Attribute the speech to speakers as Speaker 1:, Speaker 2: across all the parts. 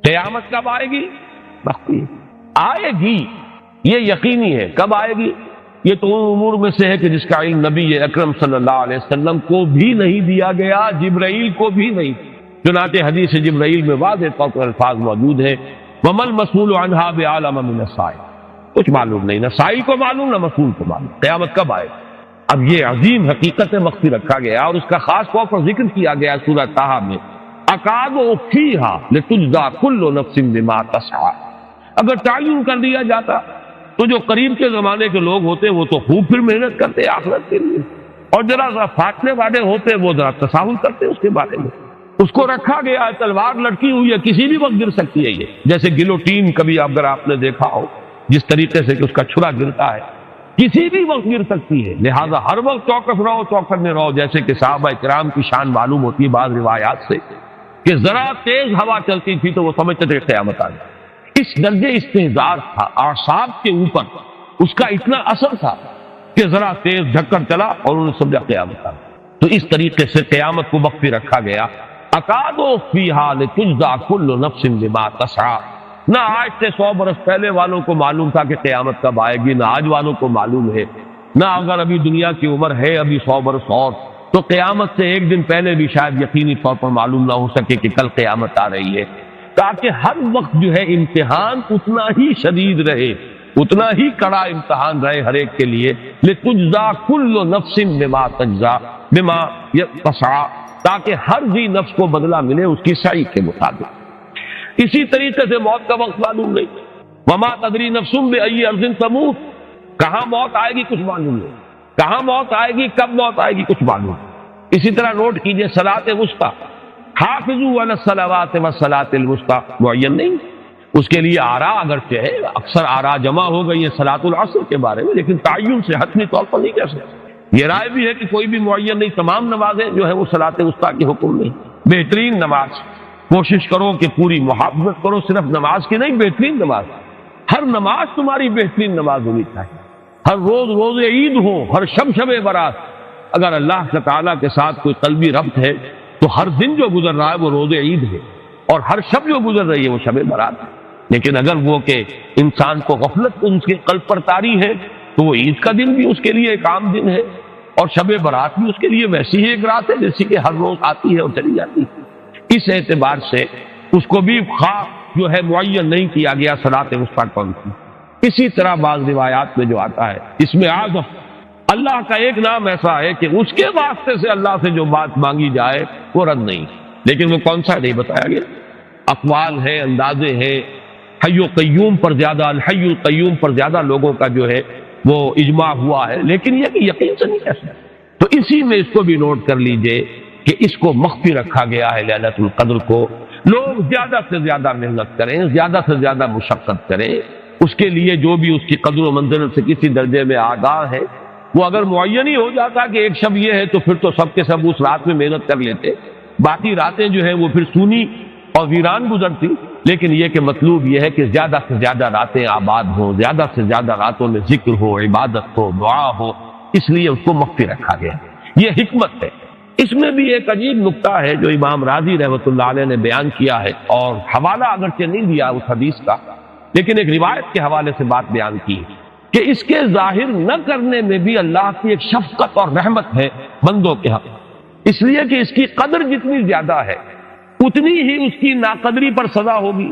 Speaker 1: قیامت کب آئے گی؟ بختی آئے گی، یہ یقینی ہے۔ کب آئے گی؟ یہ تو ان امور میں سے ہے کہ جس کا علم نبی اکرم صلی اللہ علیہ وسلم کو بھی نہیں دیا گیا، جبرائیل کو بھی نہیں۔ چنانچہ حدیث جبرائیل میں واضح طور پر الفاظ موجود ہیں، وَمَا الْمَسْئُولُ عَنْهَا بِأَعْلَمَ مِنَ السَّائِلِ، کچھ معلوم نہیں، نہ سائل کو معلوم نہ مسئول کو معلوم قیامت کب آئے۔ اب یہ عظیم حقیقت مخفی رکھا گیا اور اس کا خاص طور پر ذکر کیا گیا سورہ طٰہٰ میں، اکاد اخفیھا لتجزی کل نفس بما تسعی۔ اگر تعین کر دیا جاتا تو جو قریب کے زمانے کے لوگ ہوتے وہ تو خوب پھر محنت کرتے آخرت کے لیے، اور ذرا سا فاٹنے والے ہوتے وہ ذرا تساہل کرتے اس کے بارے میں۔ اس کو رکھا گیا ہے، تلوار لٹکی ہوئی ہے، کسی بھی وقت گر سکتی ہے، یہ جیسے گلوٹین کبھی اگر آپ نے دیکھا ہو جس طریقے سے کہ اس کا چھرا گرتا ہے، کسی بھی وقت گر سکتی ہے، لہذا ہر وقت چوکس رہو، چوکنے رہو، جیسے کہ صحابہ کرام کی شان معلوم ہوتی ہے بعض روایات سے کہ ذرا تیز ہوا چلتی تھی تو وہ سمجھتے تھے قیامت آ گئی۔ اس درجے استحضار تھا اعصاب کے اوپر، اس کا اتنا اثر تھا کہ ذرا تیز ڈھکر چلا اور انہوں نے سمجھا قیامت آ گئی۔ تو اس طریقے سے قیامت کو مخفی رکھا گیا، اکاد اخفیھا لتجزی کل نفس بما تسعی۔ نہ آج سے 100 برس پہلے والوں کو معلوم تھا کہ قیامت کب آئے گی، نہ آج والوں کو معلوم ہے، نہ اگر ابھی دنیا کی عمر ہے ابھی 100 برس اور تو قیامت سے ایک دن پہلے بھی شاید یقینی طور پر معلوم نہ ہو سکے کہ کل قیامت آ رہی ہے، تاکہ ہر وقت جو ہے امتحان اتنا ہی شدید رہے، اتنا ہی کڑا امتحان رہے ہر ایک کے لیے، لتجزی کل نفس بما تسعی، تاکہ ہر ذی نفس کو بدلہ ملے اس کی سعی کے مطابق۔ اسی طریقے سے موت کا وقت معلوم نہیں، وما تدری نفس بأی ارض تموت، کہاں موت آئے گی کچھ معلوم نہیں، کہاں موت آئے گی کب موت آئے گی کچھ معلوم نہیں۔ اسی طرح نوٹ کیجئے صلاۃ وسطیٰ، حافظوا علی الصلوات والصلاۃ الوسطیٰ، معین نہیں، اس کے لیے آراء اگرچہ ہے، اکثر آراء جمع ہو گئی ہیں صلاۃ العصر کے بارے میں، لیکن تعین سے حتمی طور پر نہیں کہہ سکتے۔ یہ رائے بھی ہے کہ کوئی بھی معین نہیں، تمام نمازیں جو ہے وہ صلاۃ وسطیٰ کے حکم میں بہترین نماز، کوشش کرو کہ پوری محافظت کرو، صرف نماز کی نہیں، بہترین نماز، ہر نماز تمہاری بہترین نماز ہونی چاہیے، ہر روز روز عید ہو، ہر شب شب برات، اگر اللہ تعالیٰ کے ساتھ کوئی قلبی ربط ہے تو ہر دن جو گزر رہا ہے وہ روز عید ہے، اور ہر شب جو گزر رہی ہے وہ شب برات ہے۔ لیکن اگر وہ کہ انسان کو غفلت ان کے قلب پر طاری ہے تو وہ عید کا دن بھی اس کے لیے ایک عام دن ہے، اور شب برات بھی اس کے لیے ویسی ہی ایک رات ہے جیسی کہ ہر روز آتی ہے اور چلی جاتی ہے۔ اس اعتبار سے اس کو بھی خاص جو ہے معین نہیں کیا گیا صلاۃ وسطیٰ کون سی۔ اسی طرح بعض روایات میں جو آتا ہے اس میں اعظم، اللہ کا ایک نام ایسا ہے کہ اس کے واسطے سے اللہ سے جو بات مانگی جائے وہ رد نہیں، لیکن وہ کون سا نہیں بتایا گیا۔ اقوال ہیں، اندازے ہیں، حی و قیوم پر زیادہ، الحی القیوم پر زیادہ لوگوں کا جو ہے وہ اجماع ہوا ہے، لیکن یہ کہ یقین سے نہیں کہہ سکتے۔ تو اسی میں اس کو بھی نوٹ کر لیجئے کہ اس کو مخفی رکھا گیا ہے لیلۃ القدر کو۔ لوگ زیادہ سے زیادہ محنت کریں، زیادہ سے زیادہ مشقت کریں، اس کے لیے جو بھی اس کی قدر و منزلت سے کسی درجے میں آگاہ ہے، وہ اگر معین ہی ہو جاتا کہ ایک شب یہ ہے تو پھر تو سب کے سب اس رات میں محنت کر لیتے، باقی راتیں جو ہیں وہ پھر سونی اور ویران گزرتی۔ لیکن یہ کہ مطلوب یہ ہے کہ زیادہ سے زیادہ راتیں آباد ہوں، زیادہ سے زیادہ راتوں میں ذکر ہو، عبادت ہو، دعا ہو، اس لیے اس کو مخفی رکھا گیا، یہ حکمت ہے۔ اس میں بھی ایک عجیب نکتہ ہے جو امام راضی رحمۃ اللہ علیہ نے بیان کیا ہے، اور حوالہ اگرچہ نہیں دیا اس حدیث کا، لیکن ایک روایت کے حوالے سے بات بیان کی ہے کہ اس کے ظاہر نہ کرنے میں بھی اللہ کی ایک شفقت اور رحمت ہے بندوں کے حق، اس لیے کہ اس کی قدر جتنی زیادہ ہے اتنی ہی اس کی ناقدری پر سزا ہوگی۔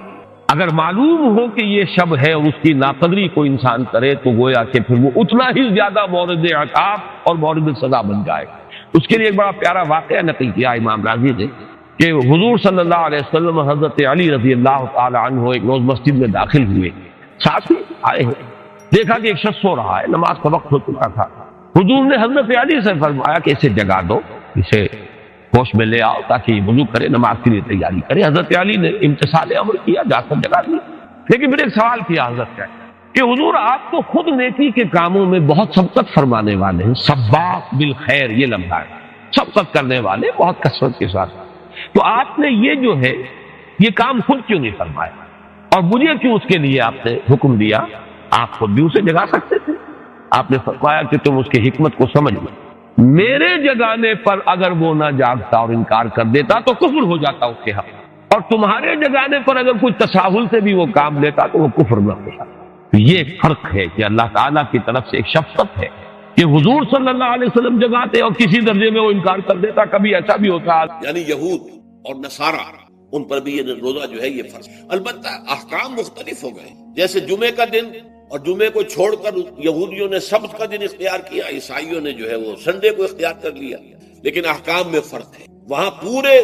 Speaker 1: اگر معلوم ہو کہ یہ شب ہے اور اس کی ناقدری کو انسان کرے تو گویا کہ پھر وہ اتنا ہی زیادہ مورد عقاب اور مورد سزا بن جائے گا۔ اس کے لیے ایک بڑا پیارا واقعہ نقل کیا امام راضی نے کہ حضور صلی اللہ علیہ وسلم حضرت علی رضی اللہ تعالی عنہ ایک روز مسجد میں داخل ہوئے، ساتھ ہی آئے ہیں، دیکھا کہ ایک شخص سو رہا ہے، نماز کا وقت ہو چکا تھا۔ حضور نے حضرت علی سے فرمایا کہ اسے جگا دو، اسے ہوش میں لے آؤ تاکہ یہ وضو کرے، نماز کے لیے تیاری کرے۔ حضرت علی نے امتثال امر کیا، جا کر جگا دی۔ لیکن پھر ایک سوال کیا حضرت کا کہ حضور آپ تو خود نیکی کے کاموں میں بہت سبقت فرمانے والے ہیں، سباق بالخیر یہ لمحہ ہے، سبقت کرنے والے بہت کثرت کے ساتھ، تو آپ نے یہ جو ہے یہ کام خود کیوں نہیں فرمایا اور مجھے کیوں اس کے لیے آپ نے حکم دیا؟ آپ خود بھی اسے جگا سکتے تھے۔ آپ نے فرمایا کہ تم اس کی حکمت کو سمجھ لو، میرے جگانے پر اگر وہ نہ جاگتا اور انکار کر دیتا تو کفر ہو جاتا اس کے حق، اور تمہارے جگانے پر اگر کوئی تساہل سے بھی وہ کام لیتا تو وہ کفر میں ہوتا. یہ فرق ہے کہ اللہ تعالیٰ کی طرف سے ایک شفقت ہے کہ حضور صلی اللہ علیہ وسلم جگاتے اور کسی درجے میں وہ انکار کر دیتا. کبھی ایسا بھی ہوتا.
Speaker 2: یعنی یہود اور نصارہ ان پر بھی یہ روزہ جو ہے یہ فرض. البتہ احکام مختلف ہو گئے. جیسے جمعے کا دن اور جمعے کو چھوڑ کر یہودیوں نے سبت کا دن اختیار کیا، عیسائیوں نے جو ہے وہ سنڈے کو اختیار کر لیا. لیکن احکام میں فرق ہے. وہاں پورے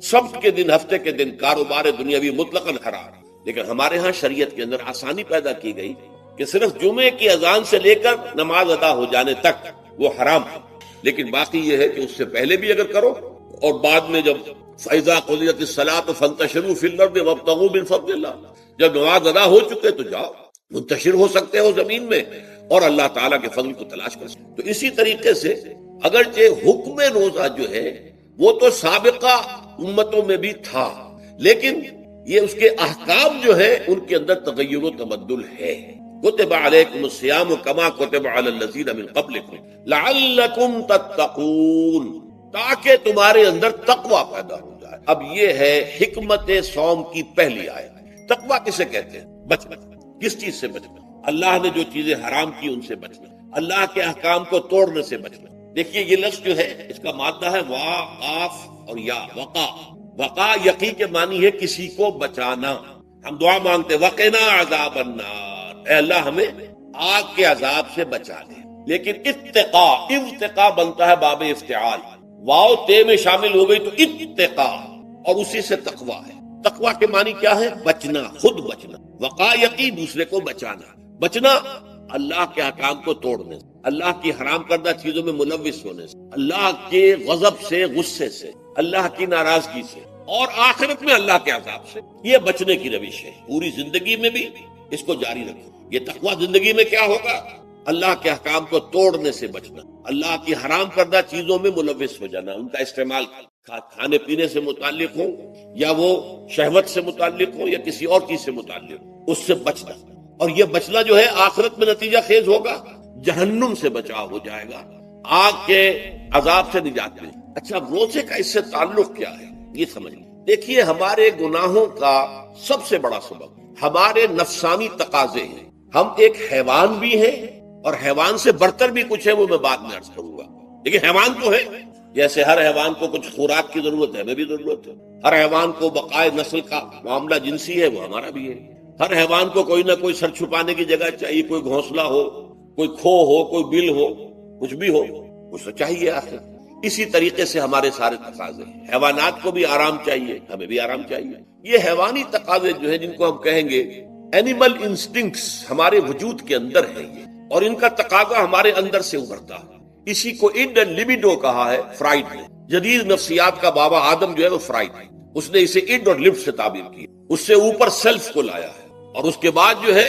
Speaker 2: سبت کے دن، ہفتے کے دن کاروبار دنیاوی مطلقاً حرام. لیکن ہمارے ہاں شریعت کے اندر آسانی پیدا کی گئی کہ صرف جمعے کی اذان سے لے کر نماز ادا ہو جانے تک وہ حرام ہے. لیکن باقی یہ ہے کہ اس سے پہلے بھی اگر کرو اور بعد میں جب فَإِذَا قُضِيَتِ الصَّلَاةُ فَانتَشِرُوا فِي الْأَرْضِ وَابْتَغُوا مِن فَضْلِ اللَّهِ، جب نماز ادا ہو چکے تو جاؤ، منتشر ہو سکتے ہو زمین میں اور اللہ تعالیٰ کے فضل کو تلاش کر سکتے. تو اسی طریقے سے اگرچہ حکم روزہ جو ہے وہ تو سابقہ امتوں میں بھی تھا، لیکن یہ اس کے احکام جو ہے ان کے اندر تغیر و تبدل ہے. کتب علیکم الصیام کما کتب علی الذین من قبلکم لعلکم تتقون، تاکہ تمہارے اندر تقوی پیدا ہو جائے. اب یہ ہے حکمت صوم کی پہلی آیت. تقوی کسے کہتے ہیں؟ بچنا. کس چیز سے بچنا؟ اللہ نے جو چیزیں حرام کی ان سے بچنا، اللہ کے احکام کو توڑنے سے بچنا. دیکھیے یہ لفظ جو ہے اس کا مادہ ہے وا، قاف اور یا. وقا، وقا یقی کے معنی ہے کسی کو بچانا. ہم دعا مانگتے وقنا عذاب النار، اے اللہ ہمیں آگ کے عذاب سے بچا لے. لیکن اتقا، ارتقا بنتا ہے باب افتعال، واو تے میں شامل ہو گئی تو اتقا، اور اسی سے تقوی ہے. تقوی کے معنی کیا ہے؟ بچنا، خود بچنا. وقا یقی دوسرے کو بچانا. بچنا اللہ کے احکام کو توڑنے سے، اللہ کی حرام کردہ چیزوں میں ملوث ہونے سے، اللہ کے غضب سے، غصے سے، اللہ کی ناراضگی سے، اور آخرت میں اللہ کے عذاب سے. یہ بچنے کی روش ہے. پوری زندگی میں بھی اس کو جاری رکھو. یہ تقوی زندگی میں کیا ہوگا؟ اللہ کے احکام کو توڑنے سے بچنا، اللہ کی حرام کردہ چیزوں میں ملوث ہو جانا، ان کا استعمال کھانے پینے سے متعلق ہو یا وہ شہوت سے متعلق ہو یا کسی اور چیز سے متعلق ہو، اس سے بچنا. اور یہ بچنا جو ہے آخرت میں نتیجہ خیز ہوگا، جہنم سے بچاؤ ہو جائے گا، آگ کے عذاب سے نجات ملے. اچھا روزے کا اس سے تعلق کیا ہے یہ سمجھ لیں. دیکھیے ہمارے گناہوں کا سب سے بڑا سبب ہمارے نفسانی تقاضے ہیں. ہم ایک حیوان بھی ہیں اور حیوان سے برتر بھی کچھ ہے، وہ میں بعد میں عرض کروں گا. لیکن حیوان تو ہے. جیسے ہر حیوان کو کچھ خوراک کی ضرورت ہے، ہمیں بھی ضرورت ہے. ہر حیوان کو بقائے نسل کا معاملہ جنسی ہے، وہ ہمارا بھی ہے. ہر حیوان کو کوئی نہ کوئی سر چھپانے کی جگہ چاہیے، کوئی گھونسلہ ہو، کوئی کھو ہو، کوئی بل ہو، کچھ بھی ہو، کچھ تو چاہیے آخر. اسی طریقے سے ہمارے سارے تقاضے ہیں. حیوانات کو بھی آرام چاہیے، ہمیں بھی آرام چاہیے. یہ حیوانی تقاضے جو ہیں جن کو ہم کہیں گے اینیمل انسٹنکٹس ہمارے وجود کے اندر ہیں یہ، اور ان کا تقاضا ہمارے اندر سے ابھرتا ہے. اسی کو اڈ اینڈ لیبیڈو کہا ہے فرائڈ نے. جدید نفسیات کا بابا آدم جو ہے وہ فرائڈ ہے. اس نے اسے اڈ اور لفٹ سے تعبیر کی. اس سے اوپر سیلف کو لایا ہے، اور اس کے بعد جو ہے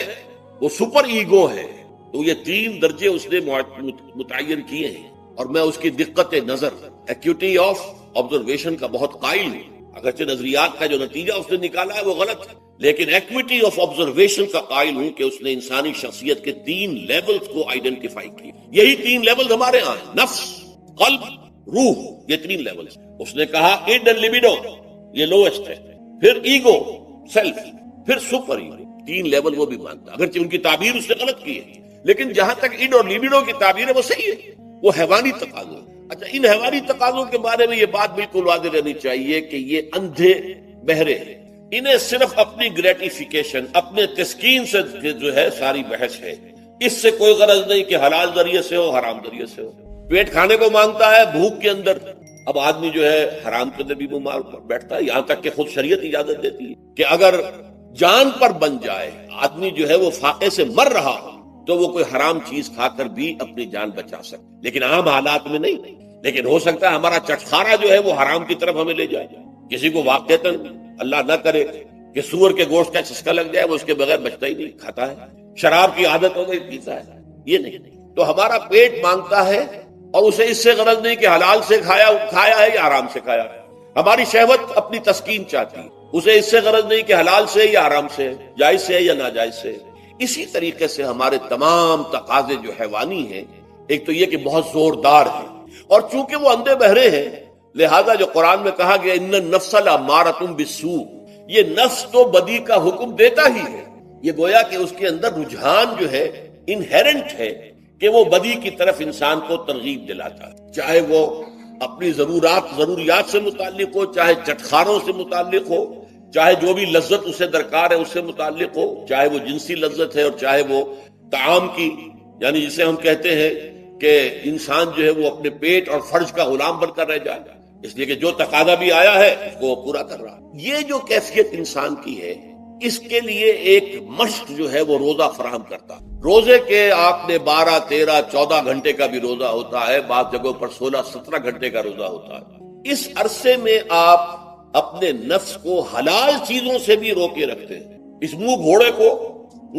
Speaker 2: وہ سپر ایگو ہے. تو یہ 3 درجے اس نے متعین کیے ہیں، اور میں اس کی دقت نظر، ایکیوٹی آف آبزرویشن کا بہت قائل ہوں. اگرچہ نظریات کا جو نتیجہ اس نے نکالا ہے وہ غلط ہے، لیکن ایکویٹی آف آبزرویشن کا قائل ہوں کہ اس نے انسانی شخصیت کے 3 لیولز کو آئیڈینٹیفائی کی. یہی 3 لیولز ہمارے ہاں ہیں، نفس، قلب، روح. یہ 3 لیولز. اس نے کہا اڈ اینڈ لیبیڈو یہ لوسٹ ہے، پھر ایگو، سیلف، پھر سپر ایگو. 3 لیول وہ بھی مانتا، اگرچہ ان کی تعبیر اس نے غلط کی ہے، لیکن جہاں تک اڈ اور لیبیڈو کی تعبیر ہے وہ صحیح ہے. وہ حیوانی تقاضے. اچھا ان حیوانی تقاضوں کے بارے میں یہ بات بالکل واضح رہنی چاہیے کہ یہ اندھے بہرے ہیں. انہیں صرف اپنی گریٹیفیکیشن، اپنے تسکین سے جو ہے ساری بحث ہے. اس سے کوئی غرض نہیں کہ حلال ذریعے سے ہو، حرام ذریعے سے ہو. پیٹ کھانے کو مانگتا ہے بھوک کے اندر. اب آدمی جو ہے حرام کے اندر بھی بیمار بیٹھتا ہے، یہاں تک کہ خود شریعت اجازت دیتی ہے کہ اگر جان پر بن جائے آدمی جو ہے وہ فاقے سے مر رہا ہو تو وہ کوئی حرام چیز کھا کر بھی اپنی جان بچا سکتا، لیکن عام حالات میں نہیں. لیکن ہو سکتا ہے ہمارا چٹخارا جو ہے وہ حرام کی طرف ہمیں لے جائے. کسی کو واقعتاً اللہ نہ کرے کہ سور کے گوشت کا چسکا لگ جائے، وہ اس کے بغیر بچتا ہی نہیں، کھاتا ہے. شراب کی عادت ہو گئی، پیتا ہے. یہ نہیں. تو ہمارا پیٹ مانگتا ہے اور اسے اس سے غرض نہیں کہ حلال سے کھایا ہے یا حرام سے کھایا ہے. ہماری شہوت اپنی تسکین چاہتی ہے، اسے اس سے غرض نہیں کہ حلال سے یا حرام سے، جائز سے یا ناجائز سے. اسی طریقے سے ہمارے تمام تقاضے جو حیوانی ہیں، ایک تو یہ کہ بہت زوردار ہیں، اور چونکہ وہ اندھے بہرے ہیں لہذا جو قرآن میں کہا گیا ان النفس لامارۃ بالسوء، یہ نفس تو بدی کا حکم دیتا ہی ہے، یہ گویا کہ اس کے اندر رجحان جو ہے انہیرنٹ ہے کہ وہ بدی کی طرف انسان کو ترغیب دلاتا ہے، چاہے وہ اپنی ضروریات سے متعلق ہو، چاہے چٹخاروں سے متعلق ہو، چاہے جو بھی لذت اسے درکار ہے اس سے متعلق ہو، چاہے وہ جنسی لذت ہے اور چاہے وہ طعام کی، یعنی جسے ہم کہتے ہیں کہ انسان جو ہے وہ اپنے پیٹ اور فرج کا غلام بن کر رہ جائے، اس لیے کہ جو تقاضا بھی آیا ہے اس کو وہ پورا کر رہا ہے۔ یہ جو کیفیت انسان کی ہے، اس کے لیے ایک مشق جو ہے وہ روزہ فراہم کرتا ہے۔ روزے کے آپ نے 12، 13، 14 گھنٹے کا بھی روزہ ہوتا ہے، بعض جگہوں پر 16، 17 گھنٹے کا روزہ ہوتا ہے۔ اس عرصے میں آپ اپنے نفس کو حلال چیزوں سے بھی روکے رکھتے ہیں۔ اس منہ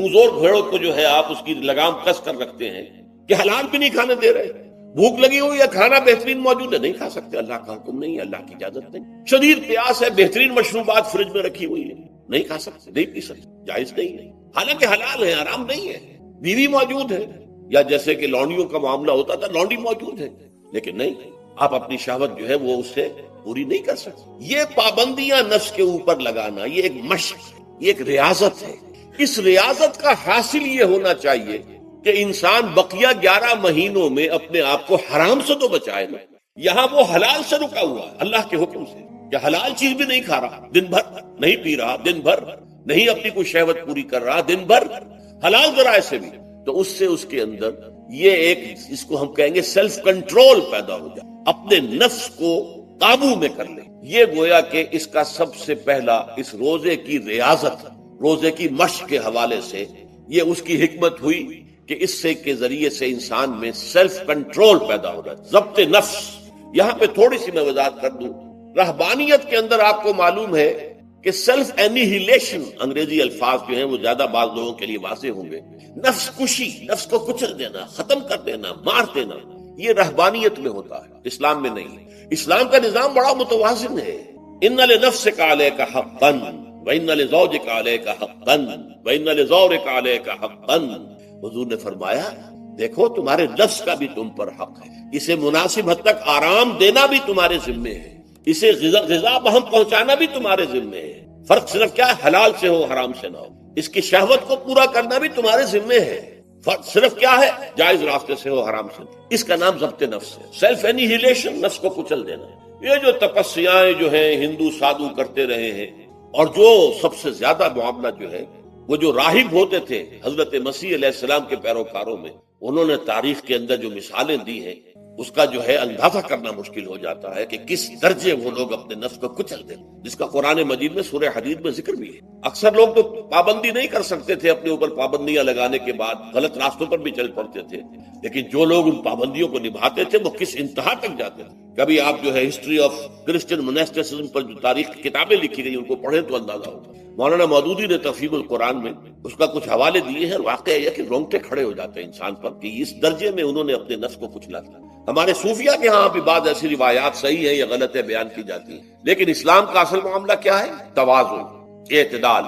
Speaker 2: زور گھوڑے کو جو ہے آپ اس کی لگام کس کر رکھتے ہیں کہ حلال بھی نہیں کھانے دے رہے، بھوک لگی ہوئی ہے، کھانا بہترین موجود ہے، نہیں کھا سکتے، اللہ کا حکم نہیں ہے، اللہ کی اجازت نہیں، شدید پیاس ہے، بہترین مشروبات فریج میں رکھی ہوئی ہے، نہیں کھا سکتے، نہیں پی سکتے، جائز نہیں، حالانکہ حلال ہے، حرام نہیں ہے، بیوی موجود ہے، یا جیسے کہ لونڈیوں کا معاملہ ہوتا تھا، لونڈی موجود ہے، لیکن نہیں، آپ اپنی شہوت جو ہے وہ اس سے پوری نہیں کر سکتے۔ یہ پابندیاں نفس کے اوپر لگانا، یہ ایک مشق، یہ ایک ریاضت ہے۔ اس ریاضت کا حاصل یہ ہونا چاہیے کہ انسان بقیہ 11 مہینوں میں اپنے آپ کو حرام سے تو بچائے نا۔ یہاں وہ حلال سے رکا ہوا ہے اللہ کے حکم سے، کہ حلال چیز بھی نہیں کھا رہا، دن بھر نہیں پی رہا، دن بھر نہیں اپنی کوئی شہوت پوری کر رہا، دن بھر حلال ذرائع سے بھی، تو اس سے اس کے اندر یہ ایک، اس کو ہم کہیں گے سیلف کنٹرول پیدا ہو جائے، اپنے نفس کو قابو میں کر لے۔ یہ گویا کہ اس کا سب سے پہلا، اس روزے کی ریاضت، روزے کی مشق کے حوالے سے یہ اس کی حکمت ہوئی کہ اس سے کے ذریعے سے انسان میں سیلف کنٹرول پیدا ہو رہا ہے، ضبط نفس۔ یہاں پہ تھوڑی سی میں وضاحت کر دوں، رہبانیت کے اندر آپ کو معلوم ہے کہ سیلف اینیہیلیشن، انگریزی الفاظ جو ہیں وہ زیادہ بعض لوگوں کے لیے واضح ہوں گے، نفس کشی، نفس کو کچل دینا، ختم کر دینا، مار دینا، یہ رہبانیت میں ہوتا ہے، اسلام میں نہیں۔ اسلام کا نظام بڑا متوازن ہے، ان لنفسک علیک حقا وان لزوجک علیک حقا وان لزورک علیک حقا۔ حضور نے فرمایا دیکھو تمہارے نفس کا بھی تم پر حق ہے، اسے مناسب حد تک آرام دینا بھی تمہارے ذمے ہے، اسے غذا بہم پہنچانا بھی تمہارے ذمے ہے، فرق صرف کیا ہے، حلال سے ہو حرام سے نہ ہو، اس کی شہوت کو پورا کرنا بھی تمہارے ذمے ہے، فرق صرف کیا ہے، جائز راستے سے ہو حرام سے، اس کا نام ضبط نفس ہے، سیلف اینیہیلیشن، نفس کو کچل دینا۔ یہ جو تپسیاں جو ہیں ہندو سادھو کرتے رہے ہیں، اور جو سب سے زیادہ معاملہ جو ہے وہ جو راہب ہوتے تھے حضرت مسیح علیہ السلام کے پیروکاروں میں، انہوں نے تاریخ کے اندر جو مثالیں دی ہیں اس کا جو ہے اندازہ کرنا مشکل ہو جاتا ہے کہ کس درجے وہ لوگ اپنے نفس کو کچل دیں، جس کا قرآن مجید میں سورہ حدید میں ذکر بھی ہے۔ اکثر لوگ تو پابندی نہیں کر سکتے تھے، اپنے اوپر پابندیاں لگانے کے بعد غلط راستوں پر بھی چل پڑتے تھے، لیکن جو لوگ ان پابندیوں کو نبھاتے تھے وہ کس انتہا تک جاتے تھے۔ کبھی آپ جو ہے ہسٹری آف کرسچن موناسٹیسزم پر جو تاریخ کی کتابیں لکھی گئی ان کو پڑھیں تو اندازہ ہوتا ہے۔ مولانا مودودی نے تفہیم القرآن میں اس کا کچھ حوالے دیے ہیں، اور واقعہ یہ کہ رونگٹے کھڑے ہو جاتے ہیں انسان پر کہ اس درجے میں انہوں نے اپنے نفس کو کچلا تھا۔ ہمارے صوفیہ کے ہاں بھی بعض ایسی روایات صحیح ہیں یا غلط ہے بیان کی جاتی ہیں، لیکن اسلام کا اصل معاملہ کیا ہے، توازن، اعتدال۔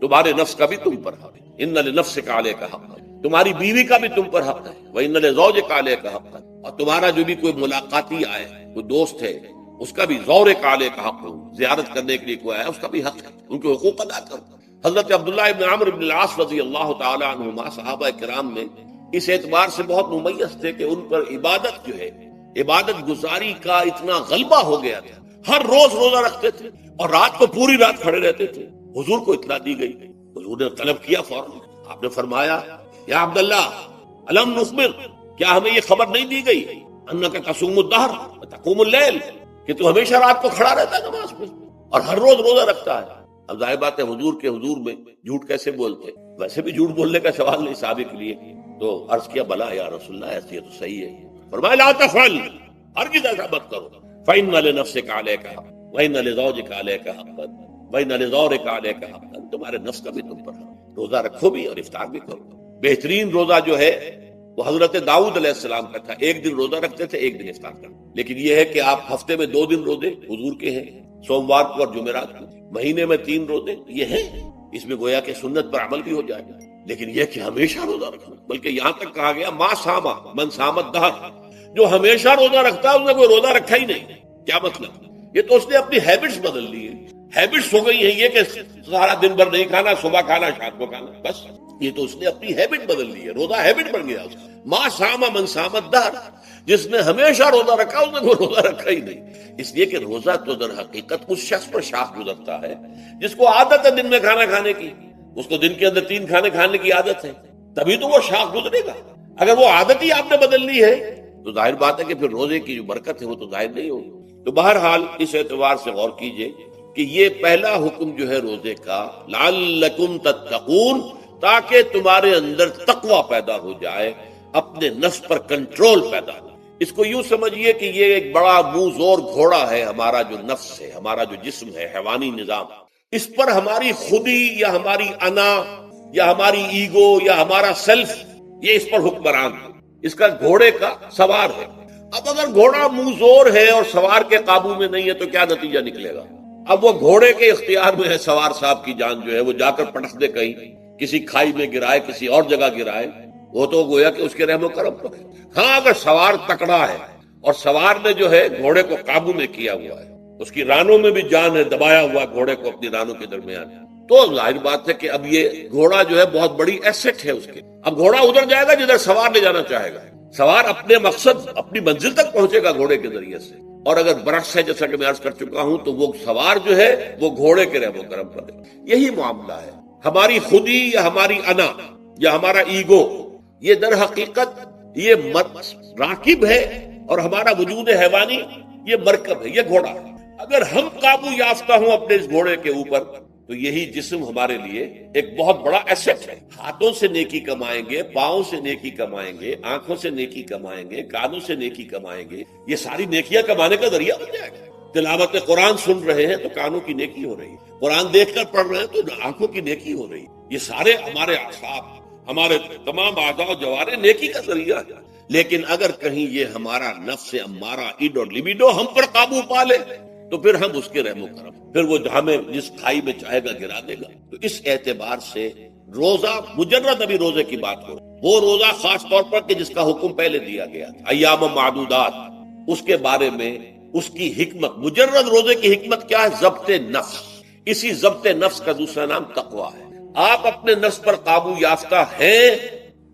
Speaker 2: تمہارے نفس کا بھی تم پر حق ہے، ان لنفسک علیک حقا، تمہاری بیوی کا بھی تم پر حق ہے، وان لزوجک علیک حقا، اور تمہارا جو بھی کوئی ملاقاتی آئے، کوئی دوست ہے، اس کا بھی زورک علیک حق ہو، زیارت کرنے کے لیے کوئی آیا اس کا بھی حق ہے، ان کے حقوق ادا کرو۔ حضرت عبداللہ ابن عمرو بن العاص رضی اللہ تعالی عنہما صحابہ کرام میں اس اعتبار سے بہت ممیز تھے کہ ان پر عبادت جو ہے، عبادت گزاری کا اتنا غلبہ ہو گیا تھا، ہر روز روزہ رکھتے تھے اور رات کو پوری رات کھڑے رہتے تھے۔ حضور کو اطلاع دی گئی، حضور نے طلب کیا فوراً، آپ نے فرمایا یا عبداللہ الم نخبر، کیا ہمیں یہ خبر نہیں دی گئی انک تصوم الدہر وتقوم اللیل، کہ تو ہمیشہ رات کو کھڑا رہتا ہے نماز میں اور ہر روز روزہ رکھتا ہے۔ اب ظاہر بات ہے حضور کے حضور میں جھوٹ کیسے بولتے، ویسے بھی جھوٹ بولنے کا سوال نہیں صحابہ کے لیے، تو عرض کیا بلا یا رسول اللہ ایسی ہے تو صحیح ہے، فرمایا لا تفعل، ہرگز ایسا مت کرو، فإن لنفسک علیک حقا وإن لزوجک علیک حقا وإن لزورک علیک حقا، تمہارے نفس کا بھی تم پر حق، روزہ رکھو بھی اور افطار بھی کرو۔ بہترین روزہ جو ہے وہ حضرت داؤد علیہ السلام کا تھا، ایک دن روزہ رکھتے تھے، ایک دن افطار کرتے، لیکن یہ ہے کہ آپ ہفتے میں 2 دن روزے حضور کے ہیں، سوموار کو اور جمعرات کو، مہینے میں 3 روزے، یہ ہیں، اس میں گویا کہ سنت پر عمل بھی ہو جائے گا، لیکن یہ کہ ہمیشہ روزہ رکھنا، بلکہ یہاں تک کہا گیا ما صام من صام الدہر، جو ہمیشہ روزہ رکھتا ہے اس نے کوئی روزہ رکھا ہی نہیں، کیا مطلب؟ یہ تو اس نے اپنی ہیبٹس بدل لی ہیں، ہیبٹس ہو گئی ہیں یہ کہ سارا دن بھر نہیں کھانا، صبح کھانا، شام کو کھانا، بس یہ تو اس نے اپنی ہیبٹ بدل لی ہے، روزہ ہیبٹ بن گیا اس کا۔ ما صام من صام الدہر، جس نے ہمیشہ روزہ رکھا اس نے کوئی روزہ رکھا ہی نہیں، اس لیے کہ روزہ تو در حقیقت اس شخص پر شاخ گزرتا ہے جس کو عادت ہے دن میں کھانا کھانے کی، اس کو دن کے اندر 3 کھانے کھانے کی عادت ہے، تبھی تو وہ شاخ گزرے گا۔ اگر وہ عادت ہی آپ نے بدل لی ہے تو ظاہر بات ہے کہ پھر روزے کی جو برکت ہے وہ تو ظاہر نہیں ہوگی۔ تو بہرحال اس اعتبار سے غور کیجئے کہ یہ پہلا حکم جو ہے روزے کا، لعلکم تتقون، تاکہ تمہارے اندر تقوی پیدا ہو جائے، اپنے نفس پر کنٹرول پیدا ہو۔ اس کو یوں سمجھیے کہ یہ ایک بڑا منہ زور گھوڑا ہے، ہمارا جو نفس ہے، ہمارا جو جسم ہے، حیوانی نظام، اس پر ہماری خودی یا ہماری انا یا ہماری ایگو یا ہمارا سیلف یہ اس پر حکمران ہے، اس کا گھوڑے کا سوار ہے۔ اب اگر گھوڑا منہ زور ہے اور سوار کے قابو میں نہیں ہے تو کیا نتیجہ نکلے گا؟ اب وہ گھوڑے کے اختیار میں ہے، سوار صاحب کی جان جو ہے وہ جا کر پٹک دے، کہیں کسی کھائی میں گرائے، کسی اور جگہ گرائے، وہ تو گویا کہ اس کے رحم و کرم پر ہے۔ ہاں اگر سوار تکڑا ہے اور سوار نے جو ہے گھوڑے کو قابو میں کیا ہوا ہے، اس کی رانوں میں بھی جان ہے، دبایا ہوا گھوڑے کو اپنی رانوں کے درمیان، تو ظاہر بات ہے کہ اب یہ گھوڑا جو ہے بہت بڑی ایسٹ ہے اس کے۔ اب گھوڑا ادھر جائے گا جدھر سوار لے جانا چاہے گا، سوار اپنے مقصد، اپنی منزل تک پہنچے گا گھوڑے کے ذریعے سے، اور اگر برعکس ہے جیسا کہ میں عرض کر چکا ہوں تو وہ سوار جو ہے وہ گھوڑے کے رحم و کرم پر ہے۔ یہی معاملہ ہے، ہماری خودی یا ہماری انا یا ہمارا ایگو، یہ در حقیقت یہ راکب ہے، اور ہمارا وجود حیوانی یہ مرکب ہے، یہ گھوڑا ہے۔ اگر ہم قابو یافتہ ہوں اپنے اس گھوڑے کے اوپر تو یہی جسم ہمارے لیے ایک بہت بڑا ایسٹ ہے۔ ہاتھوں سے نیکی کمائیں گے، پاؤں سے نیکی کمائیں گے، آنکھوں سے نیکی کمائیں گے، کانوں سے نیکی کمائیں گے، یہ ساری نیکیاں کمانے کا ذریعہ بن جائے گا۔ تلاوت قرآن سن رہے ہیں تو کانوں کی نیکی ہو رہی ہے، قرآن دیکھ کر پڑھ رہے ہیں تو آنکھوں کی نیکی ہو رہی ہے، یہ سارے ہمارے اعصاب، ہمارے تمام اعضاء و جوارح نیکی کا ذریعہ ہے۔ لیکن اگر کہیں یہ ہمارا نفس امارہ، ایڈ اور لیبیڈو ہم پر قابو پا لے تو پھر ہم اس کے رحم و کرم، پھر وہ ہمیں جس کھائی میں چاہے گا گرا دے گا۔ تو اس اعتبار سے روزہ مجرد ابھی روزے کی بات ہو، وہ روزہ خاص طور پر کہ جس کا حکم پہلے دیا گیا تھا، ایام معدودات، اس کے بارے میں اس کی حکمت، مجرد روزے کی حکمت کیا ہے؟ ضبط نفس۔ اسی ضبط نفس کا دوسرا نام تقویٰ ہے۔ آپ اپنے نفس پر قابو یافتہ ہیں